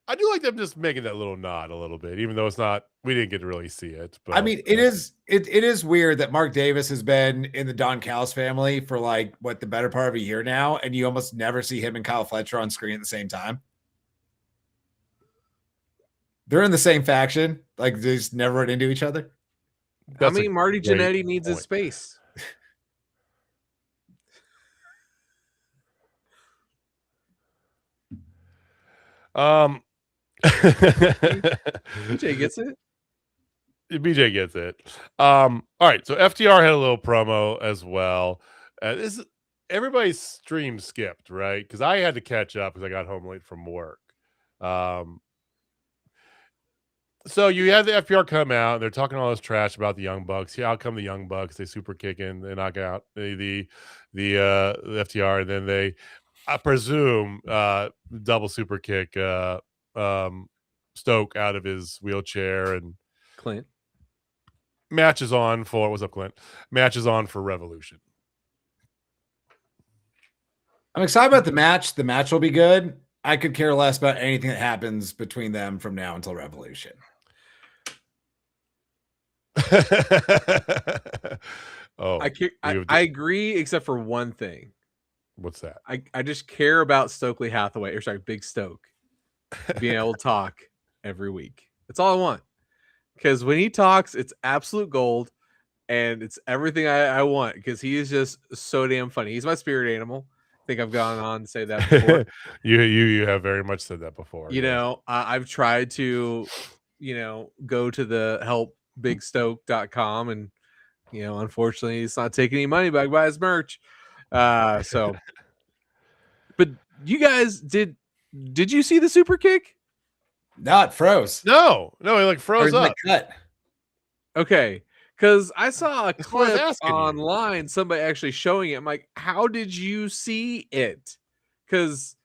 I do like them just making that little nod a little bit, even though it's not we didn't get to really see it. But I mean, it is weird that Mark Davis has been in the Don Callis family for like the better part of a year now, and you almost never see him and Kyle Fletcher on screen at the same time. They're in the same faction, like they just never run into each other. I mean, Marty Jannetty needs his space. BJ gets it. BJ gets it. All right, so FTR had a little promo as well. Everybody's stream skipped, right? Because I had to catch up because I got home late from work. So you had the FPR come out, and they're talking all this trash about the Young Bucks. How come the Young Bucks, they super kick in, they knock out the FTR, and then they, I presume, double super kick Stoke out of his wheelchair, and Clint matches on for what's up, Clint? Matches on for Revolution. I'm excited about the match. The match will be good. I could care less about anything that happens between them from now until Revolution. Oh, I agree, except for one thing. What's that? I just care about Stokely Hathaway, or sorry, Big Stoke, being able to talk every week. That's all I want. Because when he talks, it's absolute gold, and it's everything I want. Because he is just so damn funny. He's my spirit animal. I think I've gone on to say that before. you have very much said that before. You know, I've tried to, go to the helpbigstoke.com, and unfortunately, it's not taking any money back by his merch. So, but you guys did you see the super kick? No, it froze. No, he like froze up. Cut. Okay, because I saw a That's what I was clip asking you. online, somebody actually showing it. I'm like, how did you see it? Because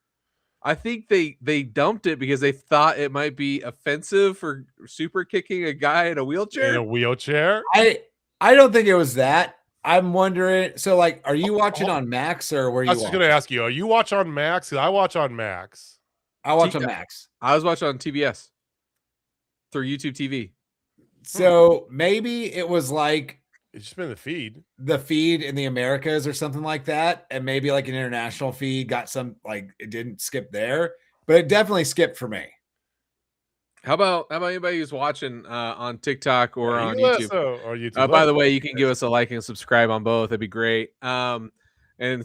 I think they dumped it because they thought it might be offensive for super kicking a guy in a wheelchair. In a wheelchair? I don't think it was that. I'm wondering. So, like, are you watching on Max or where you? I was just going to ask you. Are you watch on Max? 'Cause I watch on Max. I watch on Max. I was watching on TBS through YouTube TV. So maybe it was like It's just been the feed in the Americas or something like that, and maybe like an international feed got some, like, it didn't skip there, but it definitely skipped for me. How about anybody who's watching on TikTok or on YouTube? Or YouTube. By the way, you can give us a like and subscribe on both. That'd be great. And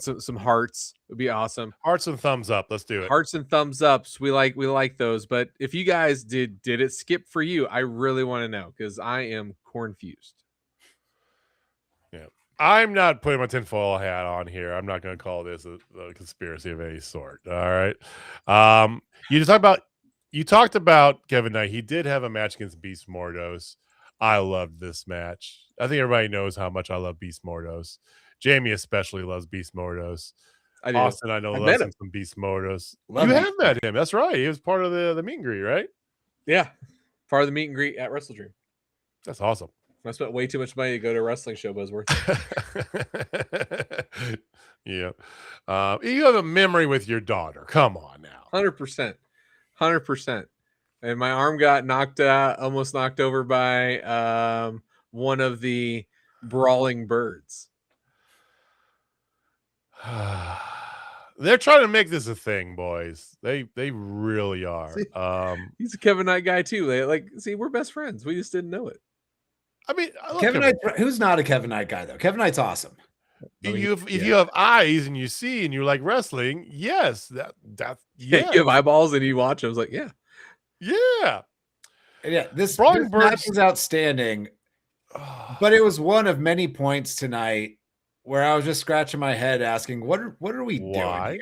some hearts would be awesome. Hearts and thumbs up. Let's do it. Hearts and thumbs ups. We like those. But if you guys did it skip for you? I really want to know, because I am cornfused. Yeah, I'm not putting my tinfoil hat on here. I'm not going to call this a conspiracy of any sort. All right. You talked about Kevin Knight. He did have a match against Beast Mordos. I loved this match. I think everybody knows how much I love Beast Mordos. Jamie especially loves Beast Mordos. I do. Austin, I know, loves him some Beast Mordos. You have met him. That's right. He was part of the meet and greet, right? Yeah. Part of the meet and greet at Wrestle Dream. That's awesome. I spent way too much money to go to a wrestling show, but it was worth it. Yeah. You have a memory with your daughter. Come on now. 100%. 100%. And my arm got almost knocked over by one of the brawling birds. They're trying to make this a thing, boys. They really are. He's a Kevin Knight guy too. We're best friends. We just didn't know it. I mean, Kevin Knight, who's not a Kevin Knight guy though? Kevin Knight's awesome. If you have eyes and you see and you like wrestling, yes, that yeah. You have eyeballs and you watch. I was like, yeah. This match was outstanding, but it was one of many points tonight where I was just scratching my head asking, what are we doing here?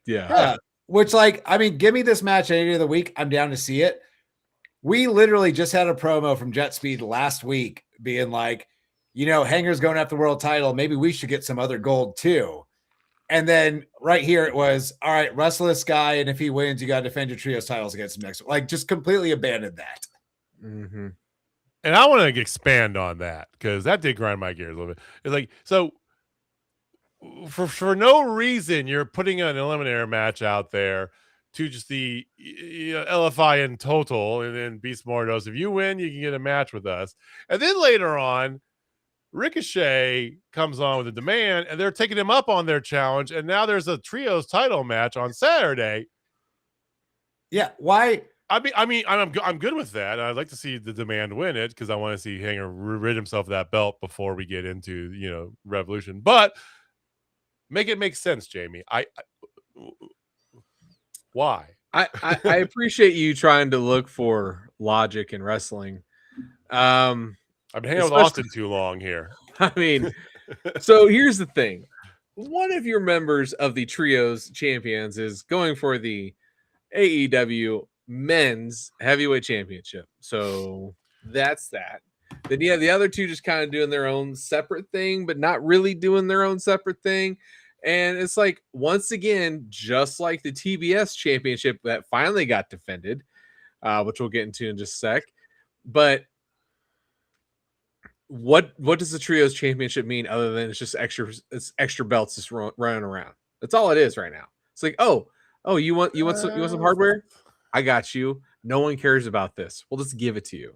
Yeah. Which, like, I mean, give me this match any day of the week, I'm down to see it. We literally just had a promo from Jet Speed last week being like, Hanger's going after the world title. Maybe we should get some other gold too. And then right here it was, all right, wrestle this guy, and if he wins, you got to defend your trios titles against him next. Like, just completely abandoned that. Mm-hmm. And I want to expand on that because that did grind my gears a little bit. It's like, so for no reason, you're putting an eliminator match out there to just the LFI in total, and then Beast Mode goes, if you win, you can get a match with us. And then later on, Ricochet comes on with a demand, and they're taking him up on their challenge, and now there's a trios title match on Saturday. Yeah, why? I mean, I'm good with that. I'd like to see the demand win it because I want to see Hanger rid himself of that belt before we get into Revolution. But make it make sense, Jamie. Why? I appreciate you trying to look for logic in wrestling. I've been hanging out with Austin too long here. I mean, so here's the thing. One of your members of the Trios Champions is going for the AEW Men's Heavyweight Championship. So that's that. Then you have the other two just kind of doing their own separate thing, but not really doing their own separate thing. And it's like, once again, just like the TBS Championship that finally got defended, which we'll get into in just a sec. But what does the Trios Championship mean other than it's extra belts just running around? That's all it is right now. It's like, oh, you want some hardware? I got you. No one cares about this. We'll just give it to you.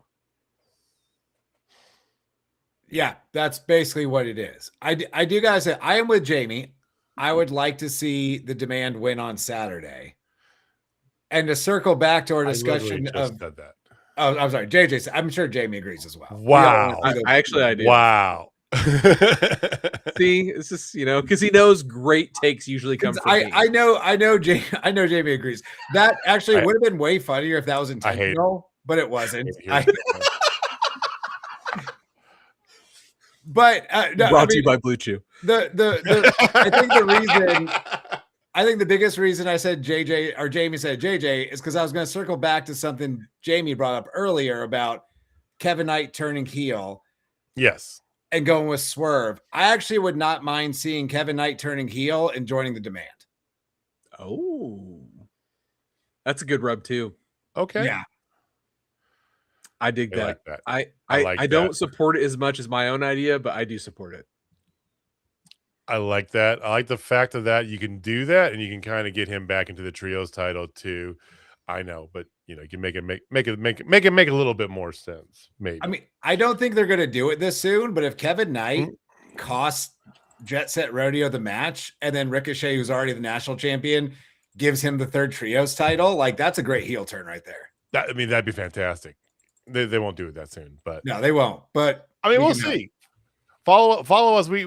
Yeah, that's basically what it is. I do gotta say, I am with Jamie. I would like to see the demand win on Saturday. And to circle back to our discussion of said that. Oh, I'm sorry, JJ. I'm sure Jamie agrees as well. Wow. I do. Wow. See, it's just because he knows great takes usually come from me. I know Jamie agrees. That actually would have been way funnier if that was intentional, but it wasn't. But brought to you by Blue Chew. I think the biggest reason I said JJ or Jamie said JJ is because I was going to circle back to something Jamie brought up earlier about Kevin Knight turning heel. Yes. And going with Swerve. I actually would not mind seeing Kevin Knight turning heel and joining the demand. Oh, that's a good rub too. Okay. Yeah. I dig that. Like that. I don't support it as much as my own idea, but I do support it. I like that. I like the fact that you can do that, and you can kind of get him back into the trios title too. I know, but you can make it make a little bit more sense. Maybe. I mean, I don't think they're going to do it this soon, but if Kevin Knight costs Jet Set Rodeo the match, and then Ricochet, who's already the national champion, gives him the third trios title, like that's a great heel turn right there. That'd be fantastic. They won't do it that soon, but no, they won't. But I mean, we'll see. Follow us. We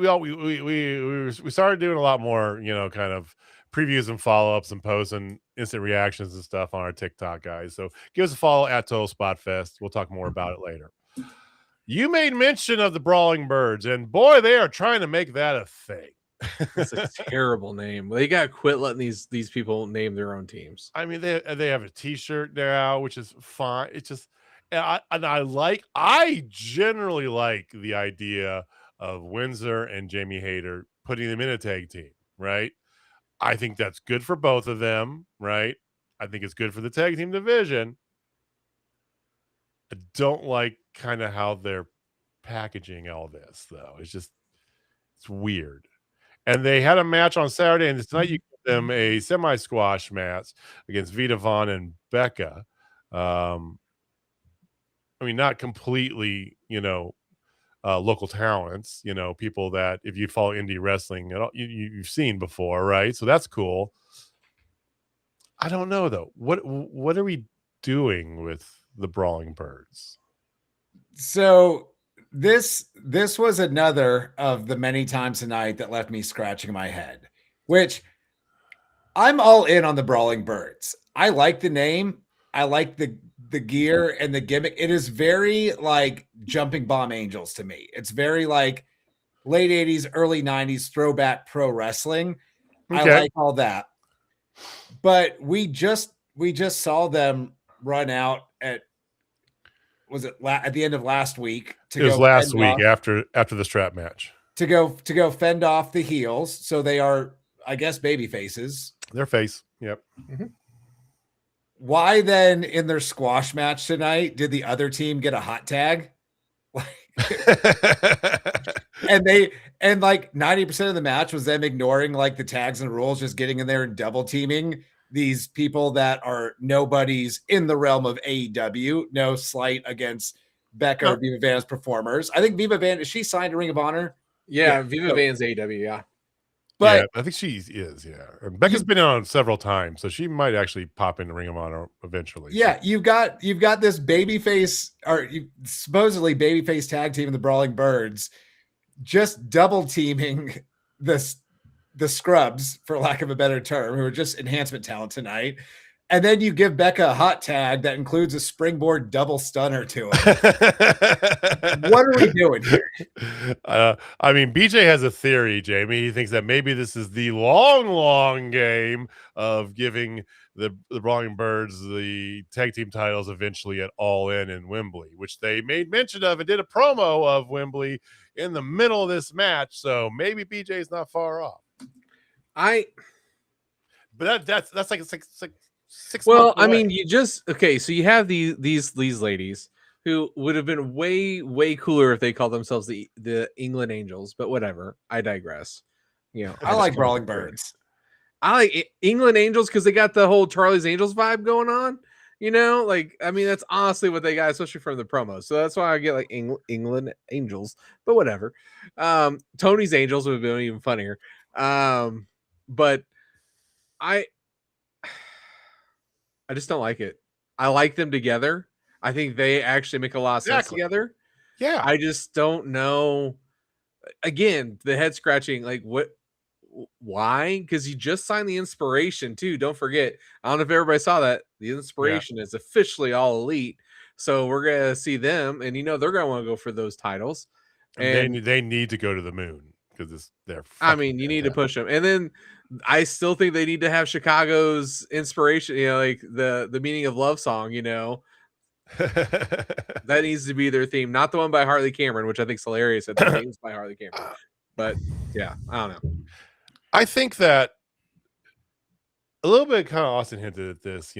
started doing a lot more, kind of previews and follow-ups and posts and instant reactions and stuff on our TikTok, guys. So give us a follow at Total Spotfest. We'll talk more about it later. You made mention of the Brawling Birds, and boy, they are trying to make that a thing. It's a terrible name. They gotta quit letting these people name their own teams. I mean, they have a T-shirt now, which is fine. It's just, I generally like the idea of Windsor and Jamie Hayter putting them in a tag team, right? I think that's good for both of them, right? I think it's good for the tag team division. I don't like kind of how they're packaging all this, though. It's weird. And they had a match on Saturday, and tonight you give them a semi-squash match against Vita Vaughn and Becca. I mean, not completely, local talents, people that if you follow indie wrestling, you've seen before, right? So that's cool. I don't know though. What are we doing with the Brawling Birds? So this was another of the many times tonight that left me scratching my head, which I'm all in on the Brawling Birds. I like the name. I like the gear and the gimmick. It is very like Jumping Bomb Angels to me. It's very like late 80s, early 90s throwback pro wrestling. Okay. I like all that. But we just saw them run out at at the end of last week. It was last week after the strap match. To go fend off the heels. So they are, I guess, baby faces. Their face. Yep. Mm-hmm. Why then in their squash match tonight did the other team get a hot tag? and like 90% of the match was them ignoring like the tags and rules, just getting in there and double teaming these people that are nobodies in the realm of AEW. No slight against Becca or Viva Van's performers. I think Viva Van, is she signed to Ring of Honor? Yeah, Viva Van's AEW, yeah. But I think she is. Yeah, and Becca's been on several times, so she might actually pop into Ring of Honor eventually. Yeah, so. you've got this babyface, or supposedly babyface tag team, the Brawling Birds, just double teaming the scrubs, for lack of a better term, who are just enhancement talent tonight. And then you give Becca a hot tag that includes a springboard double stunner to it. What are we doing here? I mean, BJ has a theory, Jamie. He thinks that maybe this is the long game of giving the Brawling Birds the tag team titles eventually at All In Wembley, which they made mention of and did a promo of Wembley in the middle of this match. So maybe BJ's not far off. But that's like 6 well, months away. I mean, so you have these ladies who would have been way cooler if they called themselves the England Angels, but whatever. I digress. I like Brawling Birds. I like England Angels because they got the whole Charlie's Angels vibe going on. I mean, that's honestly what they got, especially from the promos. So that's why I get like England Angels, but whatever. Tony's Angels would have been even funnier. But I just don't like it. I like them together. I think they actually make a lot of sense together. Yeah. I just don't know. Again, the head scratching, like why? Because you just signed the Inspiration too. Don't forget. I don't know if everybody saw that. The Inspiration is officially All Elite. So we're gonna see them, and they're gonna want to go for those titles. And they need to go to the moon because they're. I mean, you need to push them, and then I still think they need to have Chicago's Inspiration. Like the meaning of love song. That needs to be their theme, not the one by Harley Cameron, which I think is hilarious. That the name's by Harley Cameron, but yeah, I don't know. I think that a little bit kind of Austin hinted at this.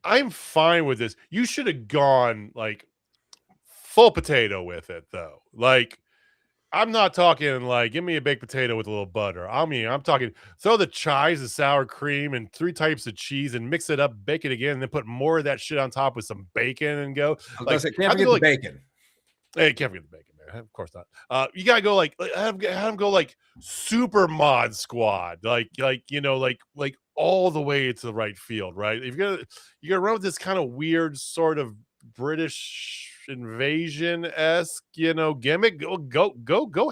I'm fine with this. You should have gone like full potato with it, though. Like, I'm not talking like give me a baked potato with a little butter. I mean, I'm talking throw the chives, the sour cream, and 3 types of cheese, and mix it up, bake it again, and then put more of that shit on top with some bacon and go. Can't forget the bacon. Hey, can't forget the bacon, man. Of course not. You gotta go like have them go like super mod squad, like all the way to the right field, right? If you're gonna run with this kind of weird sort of British invasion-esque, gimmick, go.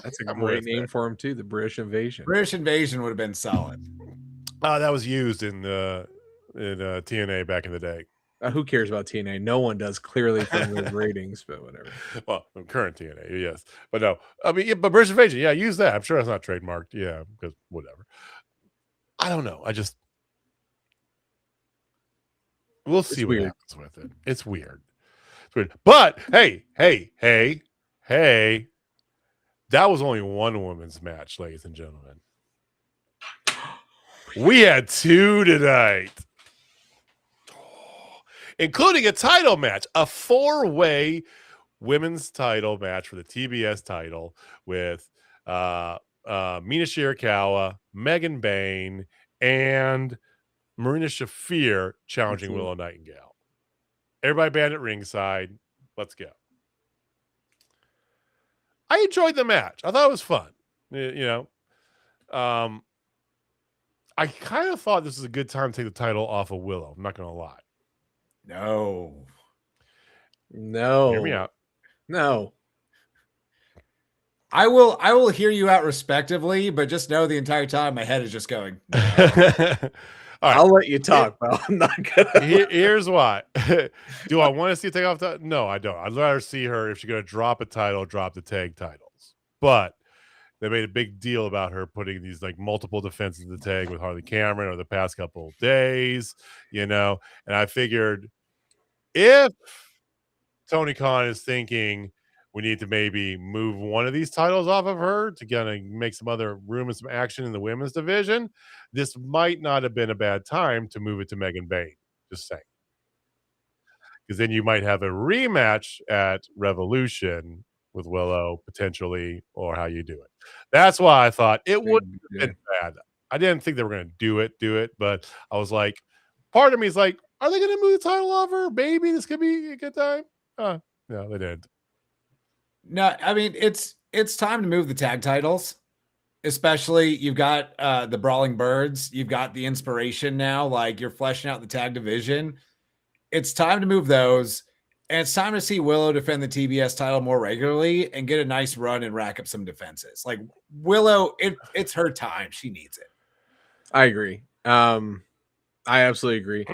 That's a great name for him too. The British Invasion. British Invasion would have been solid. That was used in TNA back in the day. Who cares about TNA? No one does, clearly, from the ratings, but whatever. Well, current TNA, yes, but no. I mean, but British Invasion, yeah, use that. I'm sure that's not trademarked, yeah, because whatever. I don't know. We'll see what happens with it. It's weird. But hey, that was only one women's match, ladies and gentlemen. We had 2 tonight, including a title match, a 4-way women's title match for the TBS title with Mina Shirakawa, Megan Bayne, and Marina Shafir challenging Willow Nightingale. Everybody banned at ringside. Let's go. I enjoyed the match. I thought it was fun. I kind of thought this was a good time to take the title off of Willow. I'm not going to lie. No. Hear me out. No. I will hear you out respectively, but just know the entire time my head is just going. No. All right. I'll let you talk, but I'm not gonna. Here's why. Do I want to see her take off the? No, I don't. I'd rather see her, if she's going to drop a title, drop the tag titles. But they made a big deal about her putting these like multiple defenses in the tag with Harley Cameron over the past couple of days, and I figured if Tony Khan is thinking we need to maybe move one of these titles off of her to kind of make some other room and some action in the women's division, this might not have been a bad time to move it to Megan Bayne. Just saying. Because then you might have a rematch at Revolution with Willow, potentially, or how you do it. That's why I thought it wouldn't have been bad. I didn't think they were going to do it, but I was like, part of me is like, are they going to move the title over? Maybe this could be a good time. No, they didn't. No, I mean it's time to move the tag titles. Especially you've got the Brawling Birds, you've got the Inspiration now, like you're fleshing out the tag division. It's time to move those, and it's time to see Willow defend the TBS title more regularly and get a nice run and rack up some defenses. Like Willow, it's her time. She needs it. I agree. I absolutely agree.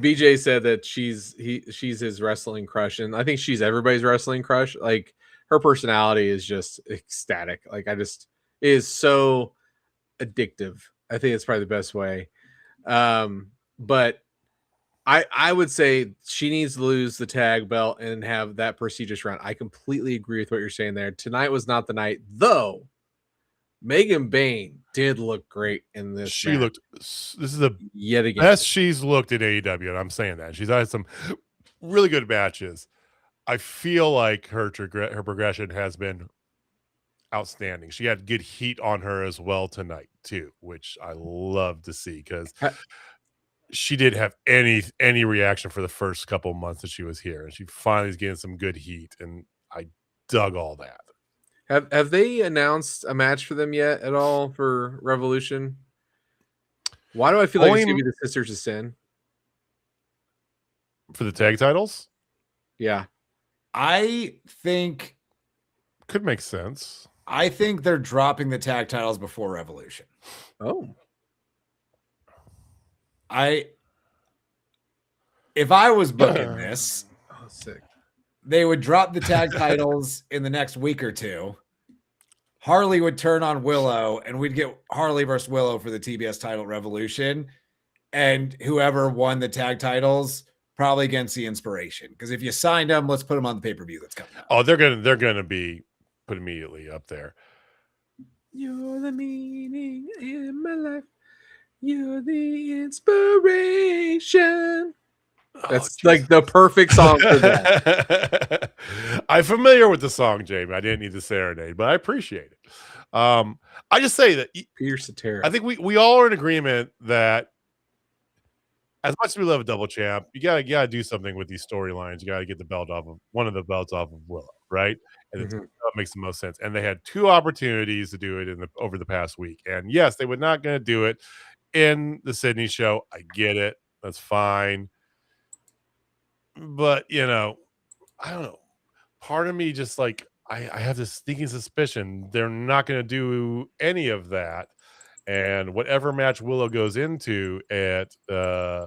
BJ said that she's his wrestling crush, and I think she's everybody's wrestling crush. Like her personality is just ecstatic. Like it is so addictive. I think it's probably the best way. But I would say she needs to lose the tag belt and have that prestigious run. I completely agree with what you're saying there. Tonight was not the night, though. Megan Bain did look great in this. She looked. This is the yet again best she's looked at AEW, and I'm saying that she's had some really good matches. I feel like her progression has been outstanding. She had good heat on her as well tonight too, which I love to see because she did have any reaction for the first couple months that she was here, and she finally is getting some good heat, and I dug all that. Have they announced a match for them yet at all for Revolution? Why do I feel like it's gonna be the Sisters of Sin for the tag titles? Yeah, I think could make sense. I think they're dropping the tag titles before Revolution. Oh. If I was booking this, sick. They would drop the tag titles in the next week or two. Harley would turn on Willow, and we'd get Harley versus Willow for the TBS title Revolution. And whoever won the tag titles, probably against the Inspiration. Because if you signed them, let's put them on the pay-per-view that's coming out. Oh, they're gonna be put immediately up there. You're the meaning in my life. You're the inspiration. That's like the perfect song for that. I'm familiar with the song, Jamie. I didn't need the serenade, but I appreciate it. I just say that Peter Cetera. I think we all are in agreement that as much as we love a double champ, you gotta do something with these storylines. You gotta get the belt off of one of the belts off of Willow, right? And that makes the most sense. And they had 2 opportunities to do it over the past week. And yes, they were not going to do it in the Sydney show. I get it. That's fine. But, I don't know. Part of me just like, I have this sneaking suspicion they're not going to do any of that. And whatever match Willow goes into at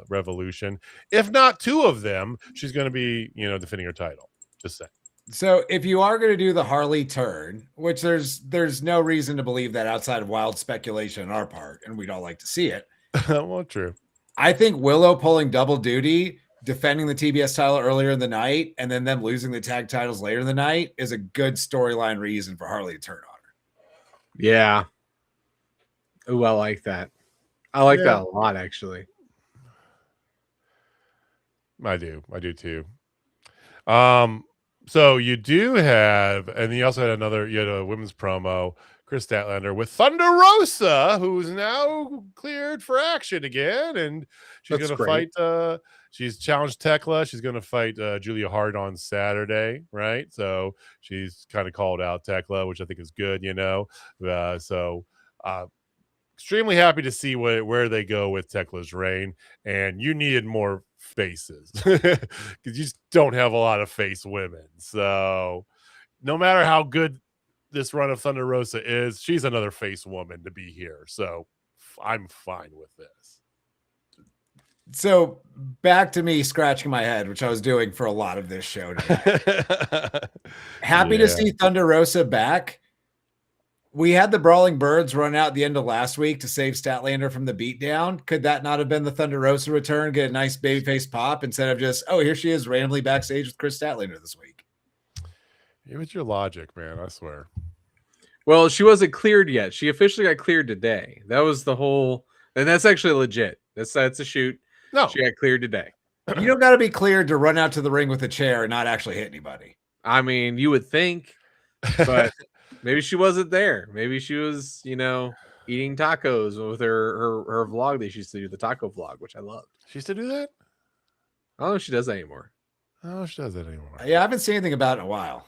Revolution, if not 2 of them, she's going to be, defending her title. Just saying. So if you are going to do the Harley turn, which there's no reason to believe that outside of wild speculation on our part, and we'd all like to see it. Well, true. I think Willow pulling double duty, defending the TBS title earlier in the night, and then them losing the tag titles later in the night is a good storyline reason for Harley to turn on her. Yeah. Ooh, I like that. I like that a lot, actually. I do too. So you do have, and you also had a women's promo, Chris Statlander with Thunder Rosa, who's now cleared for action again, and she's going to fight. She's challenged Tekla. She's going to fight Julia Hart on Saturday, right? So she's kind of called out Tekla, which I think is good, So extremely happy to see where they go with Tekla's reign, and you needed more faces because you just don't have a lot of face women. So no matter how good this run of Thunder Rosa is, she's another face woman to be here. So I'm fine with this. So back to me scratching my head, which I was doing for a lot of this show today. Happy to see Thunder Rosa back. We had the Brawling Birds run out at the end of last week to save Statlander from the beatdown. Could that not have been the Thunder Rosa return? Get a nice babyface pop instead of just, oh, here she is randomly backstage with Chris Statlander this week. It was your logic, man. I swear. Well, she wasn't cleared yet. She officially got cleared today. That was the whole, and that's actually legit. That's a shoot. No, she got cleared today. You don't got to be cleared to run out to the ring with a chair and not actually hit anybody. I mean, you would think, but maybe she wasn't there. Maybe she was, eating tacos with her vlog that she used to do, the taco vlog, which I loved. She used to do that? I don't know if she does that anymore. I don't know if she does that anymore. Yeah, I haven't seen anything about it in a while.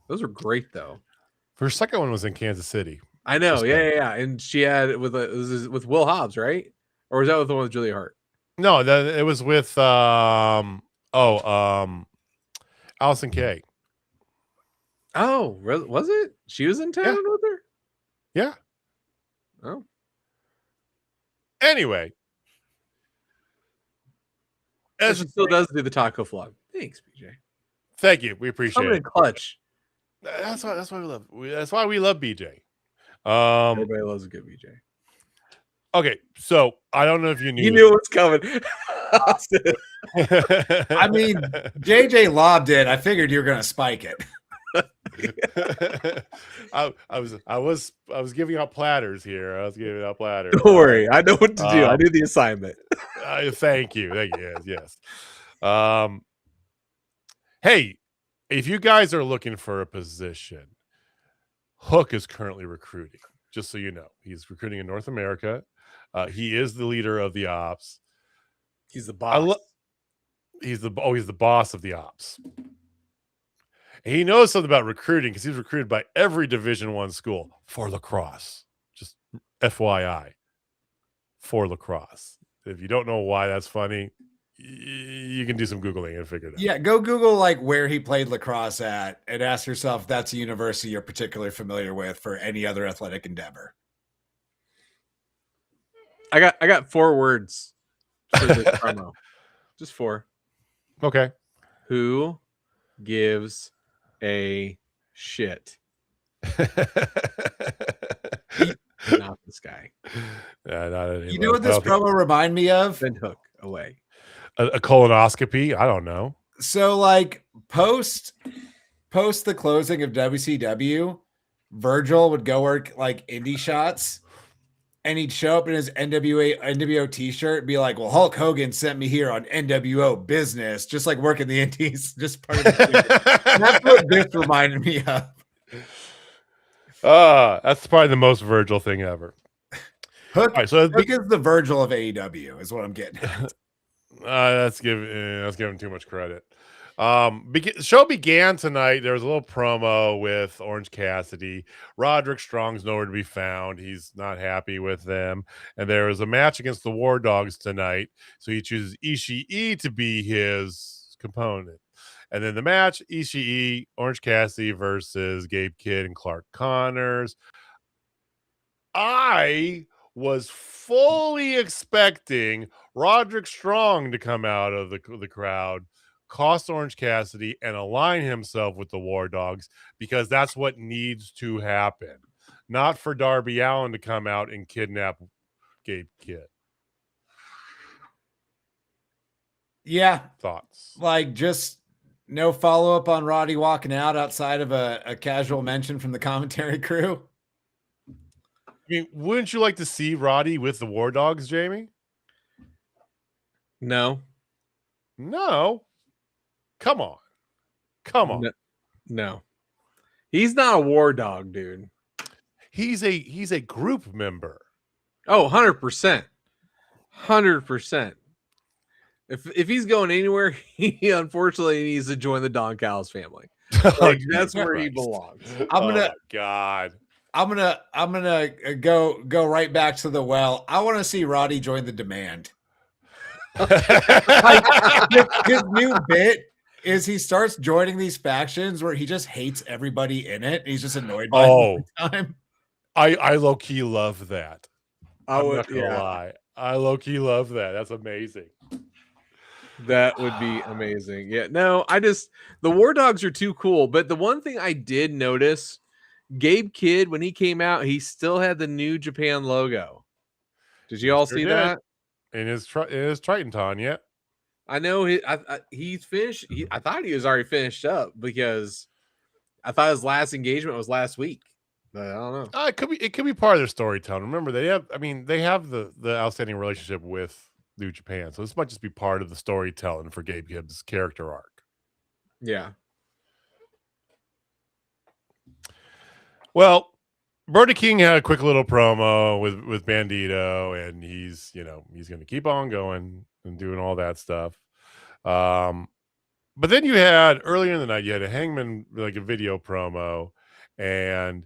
Those were great though. Her second one was in Kansas City. I know, Just yeah. And she had it with with Will Hobbs, right? Or was that with the one with Julia Hart? No, it was with Allison Kay. Oh, was it? She was in town with her? Yeah. Oh. Anyway. As she still does do the taco vlog. Thanks, BJ. Thank you. We appreciate it. Clutch. That's why we love. That's why we love BJ. Everybody loves a good BJ. Okay, so I don't know if you knew. You knew it was coming. I mean, JJ lobbed it. I figured you were gonna spike it. I was giving out platters here. I was giving out platters. Don't worry, I know what to do. I did the assignment. Thank you. Yes. Hey, if you guys are looking for a position, Hook is currently recruiting. Just so you know, he's recruiting in North America. He is the leader of the ops. He's the boss. He's the boss of the ops. And he knows something about recruiting because he's recruited by every Division I school for lacrosse. Just FYI, for lacrosse. If you don't know why that's funny, you can do some Googling and figure it out. Yeah, go Google like where he played lacrosse at and ask yourself if that's a university you're particularly familiar with for any other athletic endeavor. I got 4 words for this promo. Just 4. Okay. Who gives a shit? Not this guy. Not anymore. You know what this promo remind me of? Send Hook away. A colonoscopy? I don't know. So like post the closing of WCW, Virgil would go work like indie shots and he'd show up in his NWO t-shirt and be like, well, Hulk Hogan sent me here on NWO business, just like working the indies, just part of the That's what this reminded me of. That's probably the most Virgil thing ever. Hook, right, so Hook is the Virgil of AEW, is what I'm getting at. That's giving too much credit. The show began tonight. There was a little promo with Orange Cassidy. Roderick Strong's nowhere to be found. He's not happy with them. And there was a match against the War Dogs tonight. So he chooses Ishii to be his component. And then the match, Ishii, Orange Cassidy versus Gabe Kidd and Clark Connors. I was fully expecting Roderick Strong to come out of the crowd, cost Orange Cassidy, and align himself with the War Dogs, because that's what needs to happen. Not for Darby Allin to come out and kidnap Gabe Kidd. Yeah. Thoughts? Like just no follow-up on Roddy walking out outside of a casual mention from the commentary crew. I mean, wouldn't you like to see Roddy with the War Dogs, Jamie? No. Come on. No. He's not a War Dog, dude. He's a group member. Oh, 100%. 100%. If he's going anywhere, he unfortunately needs to join the Don Callis family. Like, that's where he belongs. God. I'm gonna go right back to the well. I want to see Roddy join the Demand. Like, his new bit is he starts joining these factions where he just hates everybody in it. He's just annoyed by them all the time. I low key love that. I'm not gonna lie. I low key love that. That's amazing. That would be amazing. Yeah, no, the War Dogs are too cool. But the one thing I did notice, Gabe Kidd, when he came out, he still had the New Japan logo. Did you all see that? In his Triton, yeah. I know he's finished. I thought he was already finished up because I thought his last engagement was last week. But I don't know. It could be part of their storytelling. Remember, they have the outstanding relationship with New Japan, so this might just be part of the storytelling for Gabe Kidd's character arc. Yeah. Well, Brody King had a quick little promo with Bandito, and he's going to keep on going and doing all that stuff. But then you had earlier in the night, you had a Hangman, like a video promo, and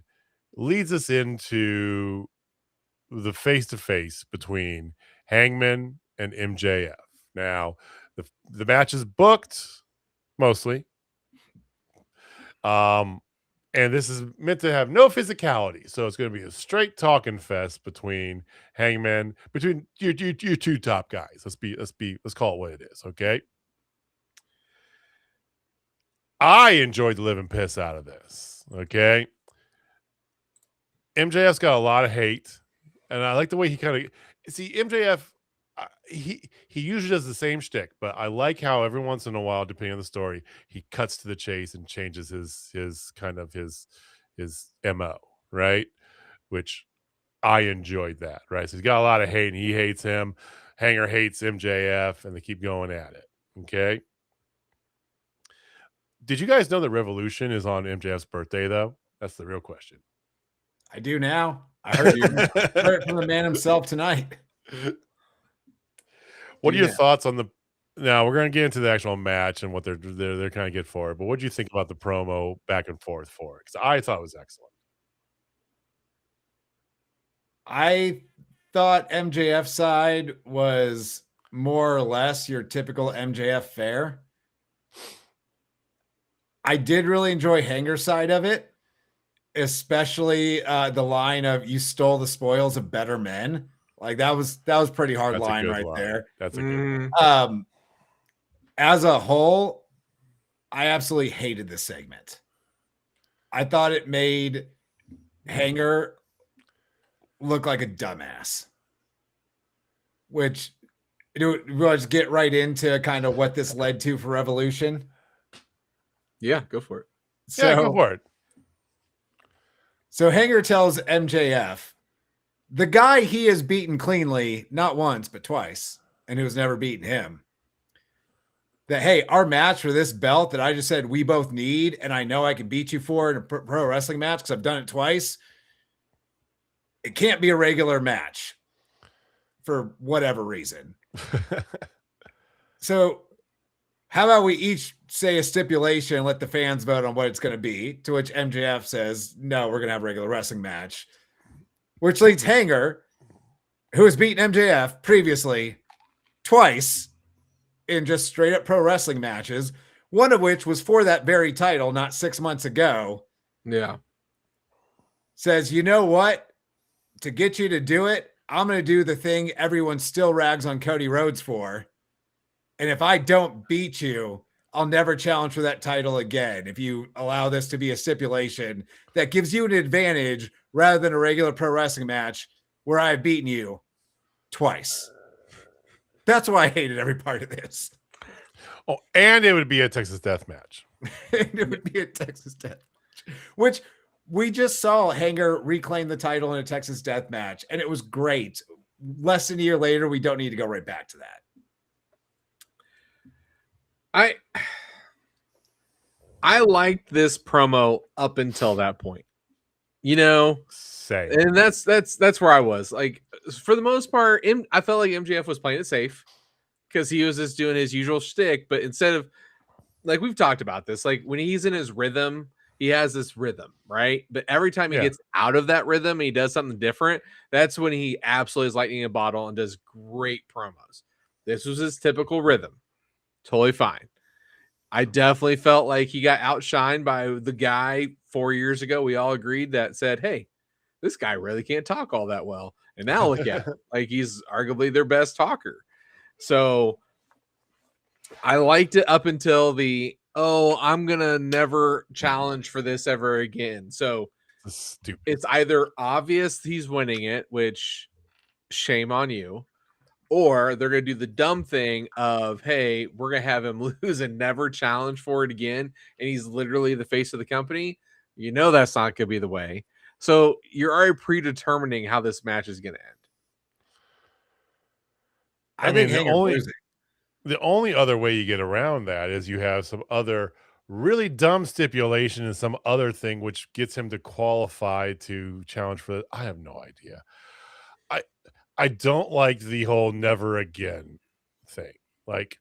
leads us into the face-to-face between Hangman and MJF. Now, the match is booked mostly. And this is meant to have no physicality. So it's going to be a straight talking fest between Hangman, between your two top guys. Let's call it what it is, okay? I enjoyed the living piss out of this, okay? MJF's got a lot of hate, and I like the way he kind of see MJF. He usually does the same shtick, but I like how every once in a while, depending on the story, he cuts to the chase and changes his kind of his MO, right? Which I enjoyed that, right? So he's got a lot of hate, and he hates him. Hanger hates MJF, and they keep going at it. Okay. Did you guys know that Revolution is on MJF's birthday, though? That's the real question. I do now. I heard it from the man himself tonight. What are your thoughts on the? Now we're going to get into the actual match and what they're kind of get for it. But what do you think about the promo back and forth for it? Because I thought it was excellent. I thought MJF side was more or less your typical MJF fare. I did really enjoy Hanger side of it, especially the line of "You stole the spoils of better men." Like that was pretty hard line right there. That's a good one. As a whole, I absolutely hated this segment. I thought it made Hanger look like a dumbass. Which we'll just get right into kind of what this led to for Revolution. Yeah, go for it. Yeah, go for it. So Hanger tells MJF, the guy he has beaten cleanly, not once, but twice, and who's never beaten him, that, hey, our match for this belt that I just said we both need, and I know I can beat you for in a pro wrestling match because I've done it twice, it can't be a regular match for whatever reason. So how about we each say a stipulation and let the fans vote on what it's going to be, to which MJF says, no, we're going to have a regular wrestling match. Which leads Hanger, who has beaten MJF previously twice in just straight up pro wrestling matches, one of which was for that very title not 6 months ago. Yeah. Says, you know what? To get you to do it, I'm going to do the thing everyone still rags on Cody Rhodes for. And if I don't beat you, I'll never challenge for that title again. If you allow this to be a stipulation that gives you an advantage rather than a regular pro wrestling match where I've beaten you twice. That's why I hated every part of this. Oh, and it would be a Texas Death Match. It would be a Texas Death Match, which we just saw Hanger reclaim the title in a Texas Death Match, and it was great. Less than a year later, we don't need to go right back to that. I liked this promo up until that point, you know. Same. And that's where I was. Like, for the most part, I felt like MJF was playing it safe because he was just doing his usual shtick. But instead of, like, we've talked about this, like when he's in his rhythm, he has this rhythm, right? But every time he gets out of that rhythm and he does something different, that's when he absolutely is lightning in a bottle and does great promos. This was his typical rhythm. Totally fine. I definitely felt like he got outshined by the guy 4 years ago. We all agreed that said, hey, this guy really can't talk all that well. And now look at him. Like, he's arguably their best talker. So I liked it up until I'm going to never challenge for this ever again. So stupid. It's either obvious he's winning it, which shame on you, or they're going to do the dumb thing of, hey, we're going to have him lose and never challenge for it again. And he's literally the face of the company. You know, that's not going to be the way. So you're already predetermining how this match is going to end. I mean, the only other way you get around that is you have some other really dumb stipulation and some other thing which gets him to qualify to challenge for I have no idea. I don't like the whole never again thing. Like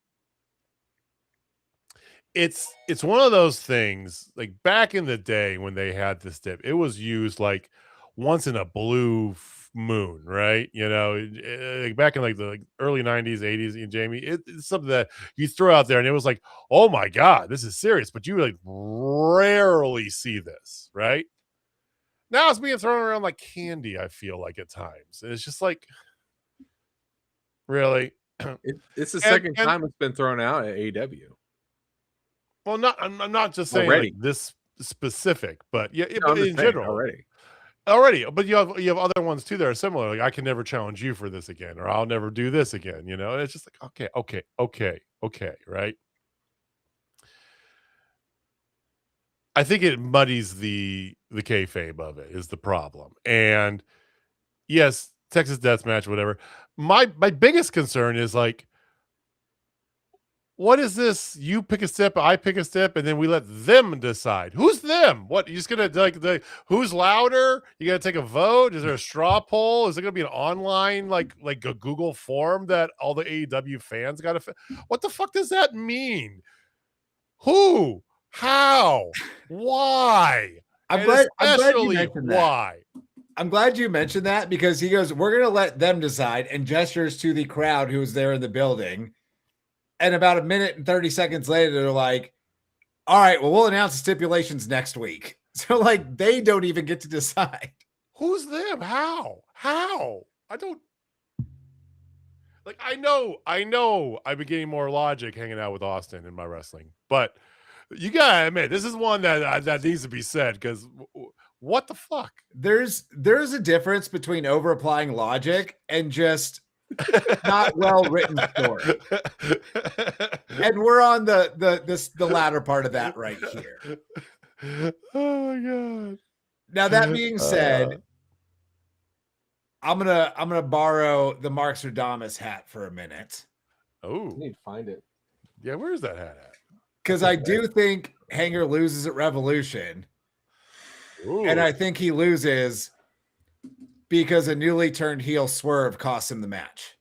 it's one of those things like back in the day when they had this dip, it was used like once in a blue moon, right? Like back in like the early 90s, 80s, and Jamie, it's something that you throw out there and it was like, oh my God, this is serious. But you like rarely see this, right? Now it's being thrown around like candy, I feel like at times. And it's just like, really? It's the second time it's been thrown out at AEW. Well, I'm not just saying already. like this specific, but yeah, No, but in general already. But you have other ones too that are similar. Like I can never challenge you for this again, or I'll never do this again. And it's just like okay, right? I think it muddies the kayfabe of it is the problem. And yes, Texas Deathmatch, whatever. My biggest concern is like, what is this? You pick a step, I pick a step, and then we let them decide. Who's them? What you're just gonna like who's louder? You gotta take a vote? Is there a straw poll? Is it gonna be an online like a Google form that all the AEW fans gotta what the fuck does that mean? Who? How? Why? I'm glad you mentioned that. Why? I'm glad you mentioned that because he goes, we're going to let them decide, and gestures to the crowd who was there in the building. And about a minute and 30 seconds later, they're like, all right, well, we'll announce the stipulations next week. So like, they don't even get to decide. Who's them? How? I don't like, I know I've been getting more logic hanging out with Austin in my wrestling, but you gotta admit, this is one that needs to be said because what the fuck? There's a difference between over applying logic and just not well written story. And we're on the latter part of that right here. Oh my God. Now that being said, I'm gonna borrow the Mark Stradamus hat for a minute. Oh, I need to find it. Yeah, where's that hat at? Because I do think Hanger loses at Revolution. Ooh. And I think he loses because a newly turned heel Swerve costs him the match.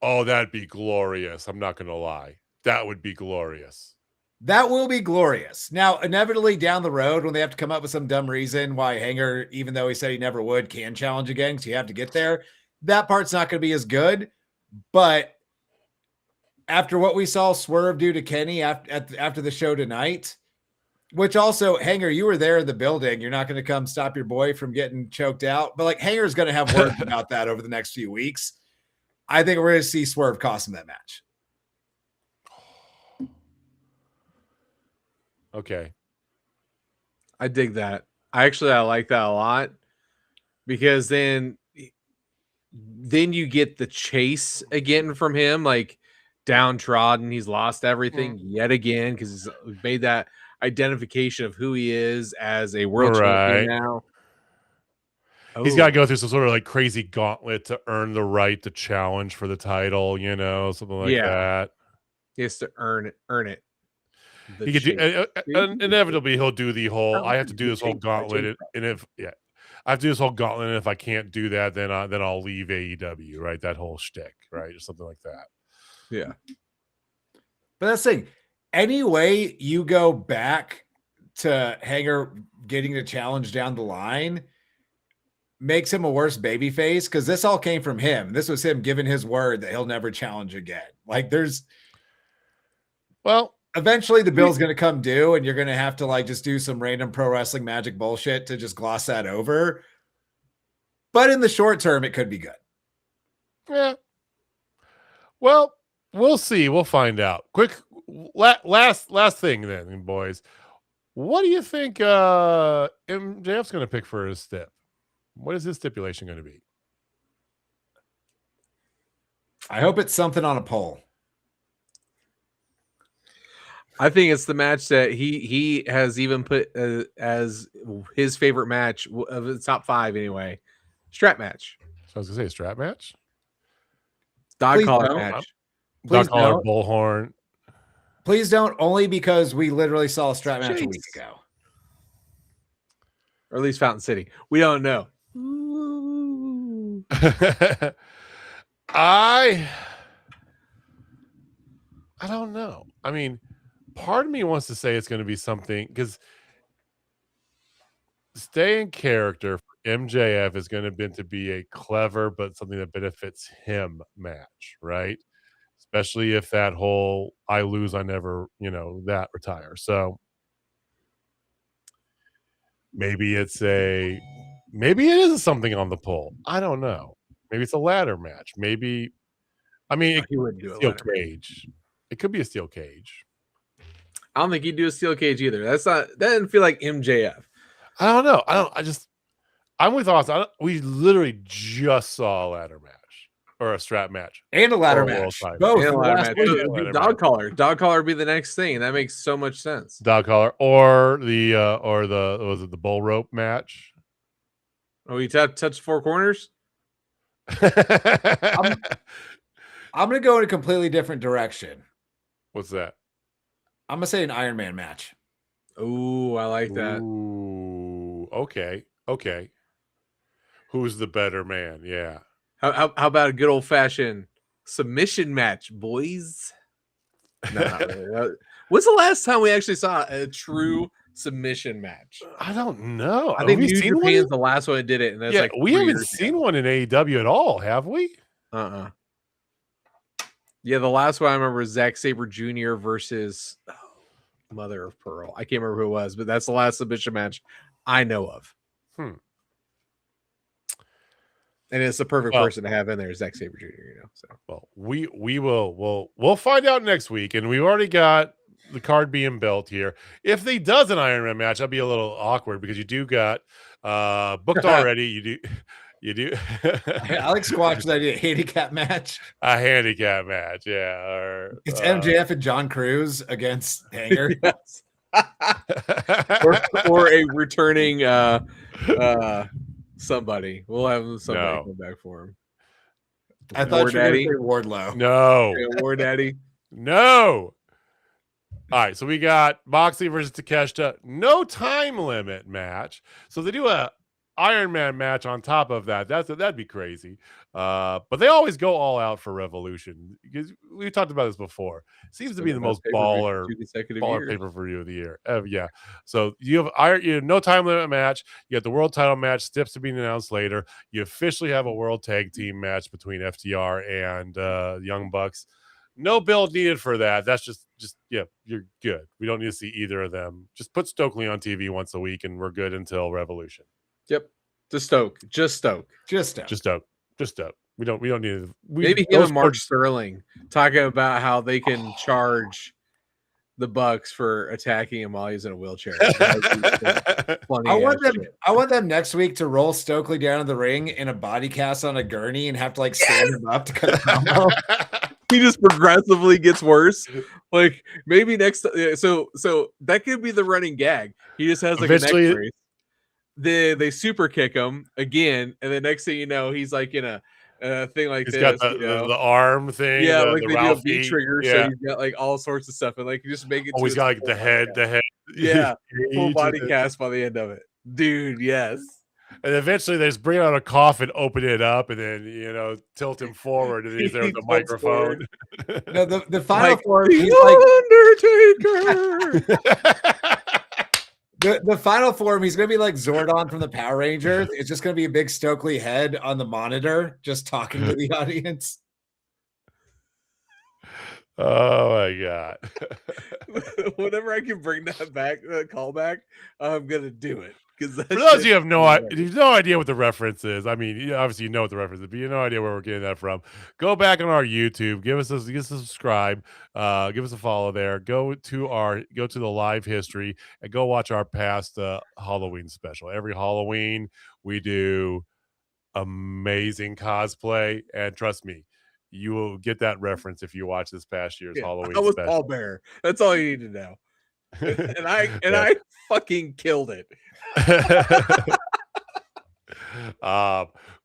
Oh, that'd be glorious. I'm not going to lie. That would be glorious. That will be glorious. Now, inevitably down the road, when they have to come up with some dumb reason why Hanger, even though he said he never would, can challenge again, because you have to get there, that part's not going to be as good. But after what we saw Swerve do to Kenny after the show tonight, which also, Hanger, you were there in the building. You're not going to come stop your boy from getting choked out. But like Hanger's going to have words about that over the next few weeks. I think we're going to see Swerve cost him that match. Okay. I dig that. I like that a lot because then you get the chase again from him, like downtrodden. He's lost everything yet again because he's made that identification of who he is as a world champion now. He's got to go through some sort of like crazy gauntlet to earn the right to challenge for the title, something like that. He has to earn it. He could do, inevitably he'll do the whole. I have to do this whole gauntlet, and if I have to do this whole gauntlet, and if I can't do that, then I'll leave AEW, right? That whole shtick, right, or something like that. Yeah, but that's the thing. Any way you go back to Hanger getting the challenge down the line makes him a worse babyface because this all came from him. This was him giving his word that he'll never challenge again. Like eventually the bill's going to come due and you're going to have to like just do some random pro wrestling magic bullshit to just gloss that over. But in the short term, it could be good. Yeah. Well, we'll see. We'll find out. Quick last thing then, boys. What do you think MJF's going to pick for his step? What is his stipulation going to be? I hope it's something on a pole. I think it's the match that he has even put as his favorite match of the top 5 anyway. Strap match. So I was going to say strap match? Dog collar match. Dog collar, bullhorn. Please don't, only because we literally saw a strap match a week ago. Or at least Fountain City. We don't know. I don't know. I mean, part of me wants to say it's going to be something, because stay in character for MJF is going to be a clever but something that benefits him match, right? Especially if that whole I lose, I never, that retire. So maybe it is something on the pole. I don't know. Maybe it's a ladder match. Maybe, I mean, He wouldn't do a steel ladder. cage. It could be a steel cage. I don't think he'd do a steel cage either. That doesn't feel like MJF. I don't know. I'm with Austin. We literally just saw a ladder match or a strap match And a ladder or a world match. title. Both. And a ladder last match. week. It'd be dog collar. Dog collar would be the next thing. That makes so much sense. Dog collar or was it the bull rope match? Oh, he touched four corners? I'm going to go in a completely different direction. What's that? I'm going to say an Iron Man match. Ooh, I like that. Ooh, okay. Who's the better man? Yeah. How about a good old fashioned submission match, boys? No, not really. When's the last time we actually saw a true submission match? I don't know. I think Have we New seen Japan's one? the last one that did it, and that's Yeah, like we 3 haven't years seen ago. one in AEW at all, have we? Yeah, the last one I remember was Zack Sabre Jr. versus Mother of Pearl. I can't remember who it was, but that's the last submission match I know of. And it's the perfect person to have in there, Zack Sabre Jr. So well, we'll find out next week, and we've already got the card being built here. If they does an Iron Man match, that'll be a little awkward because you do got booked already. You do. Alex Squatch that idea. Handicap match. A handicap match, yeah. Or it's MJF and John Cruz against Hanger. Yes. or a returning somebody. We'll have somebody come back for him. I thought you were going to say Wardlow. No. War Daddy. No. All right, so we got Moxley versus Takeshita, no time limit match. So they do a Iron Man match on top of that. That'd be crazy. But they always go all out for Revolution because we talked about this before. Seems to be the most baller pay-per-view of the year. Yeah. So you have no time limit match. You got the world title match. Steps to be announced later. You officially have a world tag team match between FTR and Young Bucks. No build needed for that. That's just you're good. We don't need to see either of them. Just put Stokely on TV once a week, and we're good until Revolution. Yep. Just Stoke. We don't need to. Maybe him and Mark Sterling talking about how they can charge the Bucks for attacking him while he's in a wheelchair. I want them next week to roll Stokely down in the ring in a body cast on a gurney and have to stand him up to cut a promo. He just progressively gets worse. Like maybe next. So that could be the running gag. He just has like a neck brace. They super kick him again, and the next thing you know, he's like in a thing like he's this. Got the arm thing. Yeah, like they do a beat trigger, so he's got like all sorts of stuff, and like you just make it. Oh, he's got like the head. Yeah, full body cast by the end of it, dude. Yes. And eventually they just bring out a coffin, open it up, and then tilt him forward, and he's there with the microphone. No, the final form, he's Undertaker. The final form, he's going to be like Zordon from the Power Rangers. It's just going to be a big Stokely head on the monitor, just talking to the audience. Oh my god! Whenever I can bring that back, that callback, I'm gonna do it. Because for those of you who have no idea what the reference is, I mean, obviously you know what the reference is, but you have no idea where we're getting that from. Go back on our YouTube, give us a subscribe, give us a follow there. Go to the live history and go watch our past Halloween special. Every Halloween we do amazing cosplay, and trust me, you will get that reference if you watch this past year's Halloween. I was special. Paul Bear. That's all you need to know. I fucking killed it.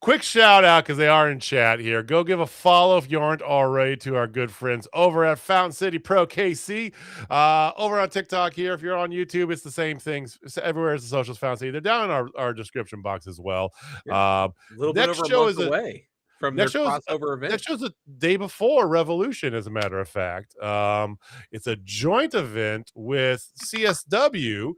Quick shout out because they are in chat here. Go give a follow if you aren't already to our good friends over at Fountain City Pro KC. Over on TikTok here. If you're on YouTube, it's the same things. Everywhere is the socials Fountain City. They're down in our description box as well. A little bit over a month away from their crossover event. Next show's the day before Revolution, as a matter of fact. It's a joint event with CSW.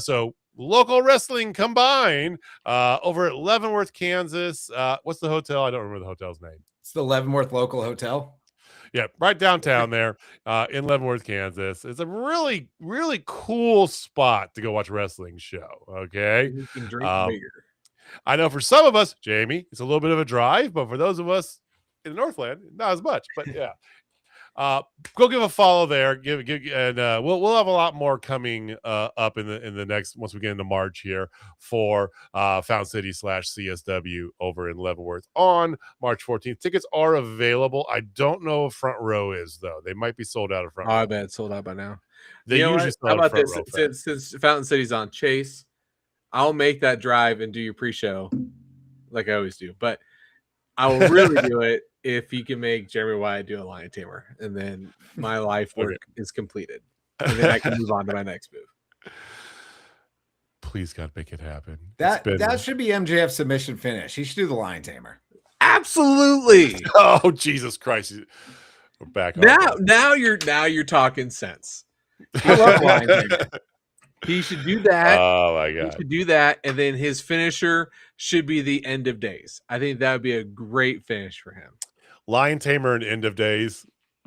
So local wrestling combined over at Leavenworth, Kansas. What's the hotel? I don't remember the hotel's name. It's the Leavenworth Local Hotel. Yeah, right downtown there in Leavenworth, Kansas. It's a really, really cool spot to go watch a wrestling show. Okay. You can drink beer. I know for some of us, Jamie, it's a little bit of a drive, but for those of us in the Northland, not as much. But yeah. Go give a follow there. And we'll have a lot more coming up in the next once we get into March here for Fountain City / CSW over in Leavenworth on March 14th. Tickets are available. I don't know if front row is though. They might be sold out of front row. I bet it's sold out by now. They usually sell out of front row. Since Fountain City's on Chase, I'll make that drive and do your pre-show like I always do. But I will really do it if you can make Jeremy Wyatt do a lion tamer, and then my life work is completed, and then I can move on to my next move. Please, God, make it happen. That should be MJF's submission finish. He should do the lion tamer. Absolutely. Oh, Jesus Christ! We're back now you're talking sense. I love lion tamer. He should do that. Oh my God! He should do that, and then his finisher should be the end of days. I think that would be a great finish for him. Lion tamer and end of days.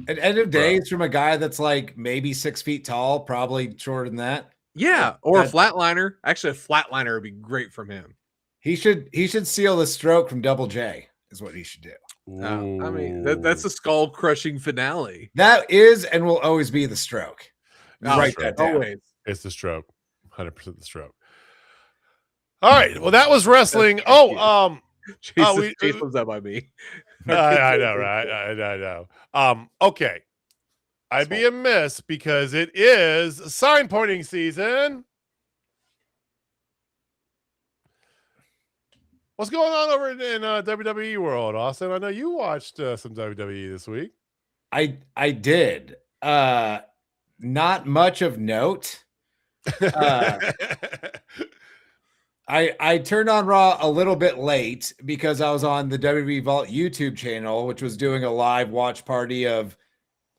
An end of days from a guy that's like maybe 6 feet tall, probably shorter than that. Yeah, or a flatliner. Actually, a flatliner would be great from him. He should seal the stroke from Double J. Is what he should do. I mean, that's a skull crushing finale. That is and will always be the stroke. Write that down. Always. It's the stroke. 100% the stroke. All right. Well, that was wrestling. Chase was that by me. I know, right? I know. Okay. I'd be amiss because it is sign pointing season. What's going on over in WWE world, Austin? I know you watched some WWE this week. I did. Not much of note. I turned on Raw a little bit late because I was on the WWE Vault YouTube channel, which was doing a live watch party of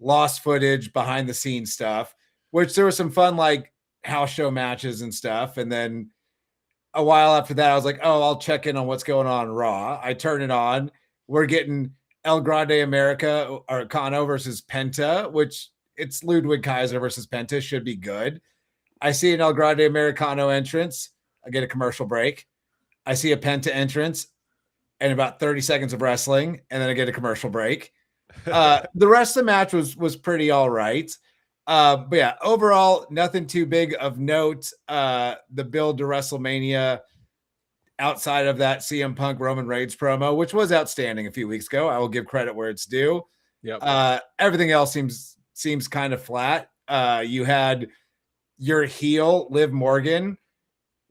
lost footage, behind the scenes stuff, which there was some fun like house show matches and stuff. And then a while after that, I was like, oh, I'll check in on what's going on in Raw. I turn it on. We're getting El Grande America or Kano versus Penta, which it's Ludwig Kaiser versus Penta, should be good. I see an El Grande Americano entrance. I get a commercial break. I see a Penta entrance and about 30 seconds of wrestling, and then I get a commercial break. The rest of the match was pretty all right. But yeah, overall, nothing too big of note. The build to WrestleMania outside of that CM Punk Roman Reigns promo, which was outstanding a few weeks ago. I will give credit where it's due. Yep. Everything else seems kind of flat. You had your heel, Liv Morgan,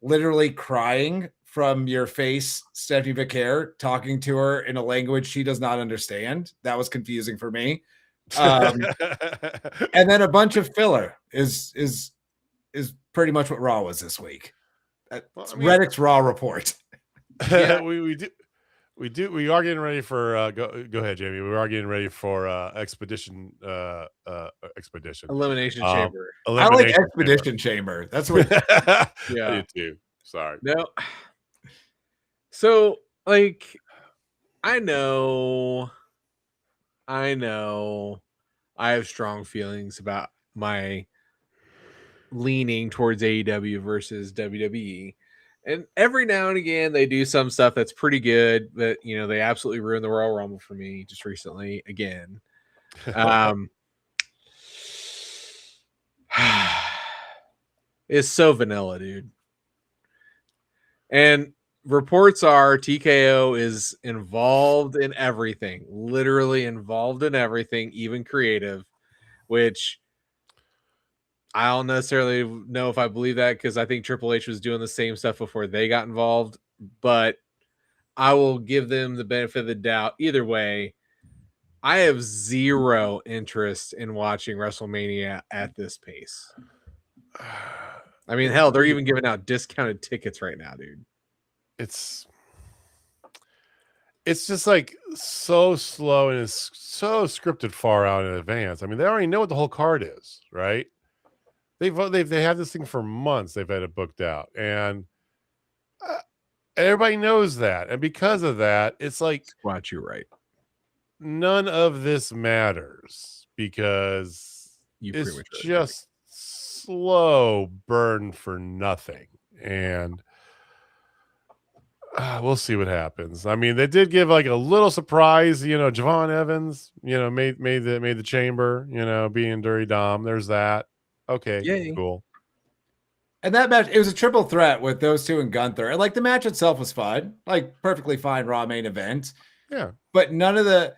literally crying from your face, Stephanie Vicaire, talking to her in a language she does not understand. That was confusing for me. And then a bunch of filler is pretty much what Raw was this week. Reddick's Raw report. Yeah. We are getting ready for go ahead, Jamie. We are getting ready for expedition Elimination Chamber. I like Expedition Chamber. That's what yeah, I do too. Sorry. No. So like I know I have strong feelings about my leaning towards AEW versus WWE. And every now and again, they do some stuff that's pretty good, but they absolutely ruined the Royal Rumble for me just recently again. It's so vanilla, dude. And reports are TKO is involved in everything, literally involved in everything, even creative, which I don't necessarily know if I believe that because I think Triple H was doing the same stuff before they got involved. But I will give them the benefit of the doubt. Either way, I have zero interest in watching WrestleMania at this pace. I mean, hell, they're even giving out discounted tickets right now, dude. It's just like so slow and it's so scripted far out in advance. I mean, they already know what the whole card is, right? They have this thing for months. They've had it booked out, and everybody knows that. And because of that, it's like, Squat, you're right. None of this matters because it's just slow burn for nothing. And we'll see what happens. I mean, they did give like a little surprise, Javon Evans, made the chamber, being Dirty Dom. There's that. Okay, yay. Cool. And that match, it was a triple threat with those two and Gunther. And like the match itself was fun, like perfectly fine Raw main event. Yeah. But none of the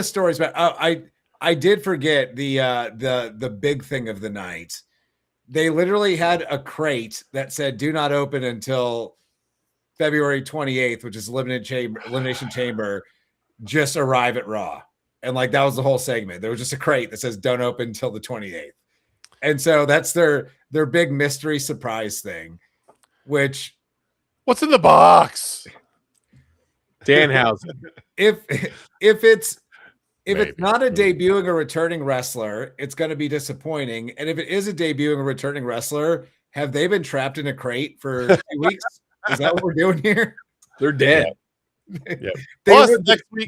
stories about I did forget the big thing of the night. They literally had a crate that said do not open until February 28th, which is Elimination Chamber, just arrive at Raw. And like that was the whole segment. There was just a crate that says don't open until the 28th. And so that's their big mystery surprise thing, which what's in the box? Danhausen. If it's not a debuting or returning wrestler, it's going to be disappointing. And if it is a debuting or returning wrestler, have they been trapped in a crate for 2 weeks? Is that what we're doing here? They're dead. Yeah. There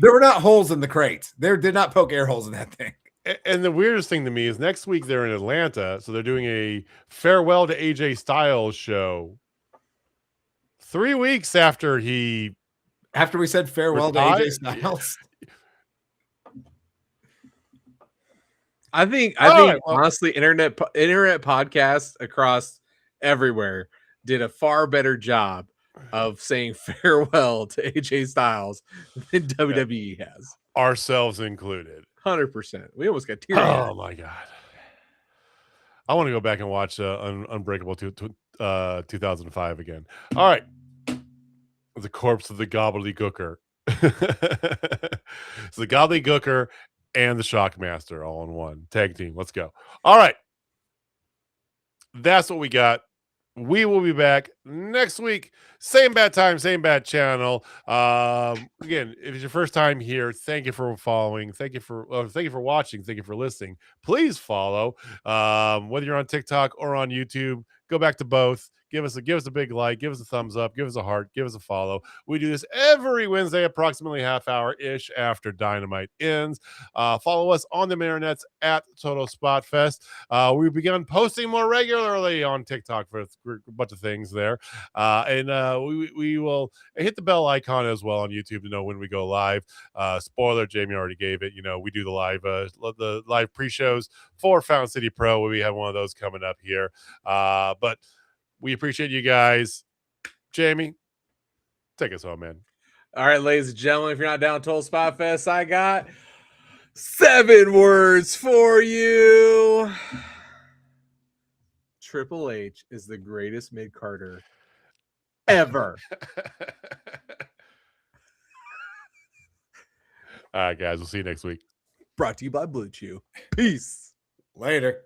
were not holes in the crate. They did not poke air holes in that thing. And the weirdest thing to me is next week they're in Atlanta, so they're doing a farewell to AJ Styles show 3 weeks after we said farewell to AJ Styles. I think honestly, internet podcasts across everywhere did a far better job of saying farewell to AJ Styles than WWE has, ourselves included. 100%. We almost got teary. Oh my god! I want to go back and watch Unbreakable 2005 again. All right, the corpse of the gobbledygooker. So the gobbledygooker and the Shockmaster all in one tag team. Let's go. All right, that's what we got. We will be back next week. Same bad time, same bad channel. Again, if it's your first time here, thank you for following. Thank you for watching. Thank you for listening. Please follow. Whether you're on TikTok or on YouTube, go back to both. Give us a big like, give us a thumbs up, give us a heart, give us a follow. We do this every Wednesday, approximately half hour ish after Dynamite ends. Follow us on the internets at Total Spotfest. We've begun posting more regularly on TikTok for a bunch of things there. And we will hit the bell icon as well on YouTube to know when we go live. Spoiler, Jamie already gave it. We do the live pre-shows for Fountain City Pro. We have one of those coming up here. But we appreciate you guys. Jamie, take us home, man. All right, ladies and gentlemen, if you're not down Total Spot Fest, I got 7 words for you. Triple H is the greatest mid-carder ever. All right, guys. We'll see you next week. Brought to you by Blue Chew. Peace. Later.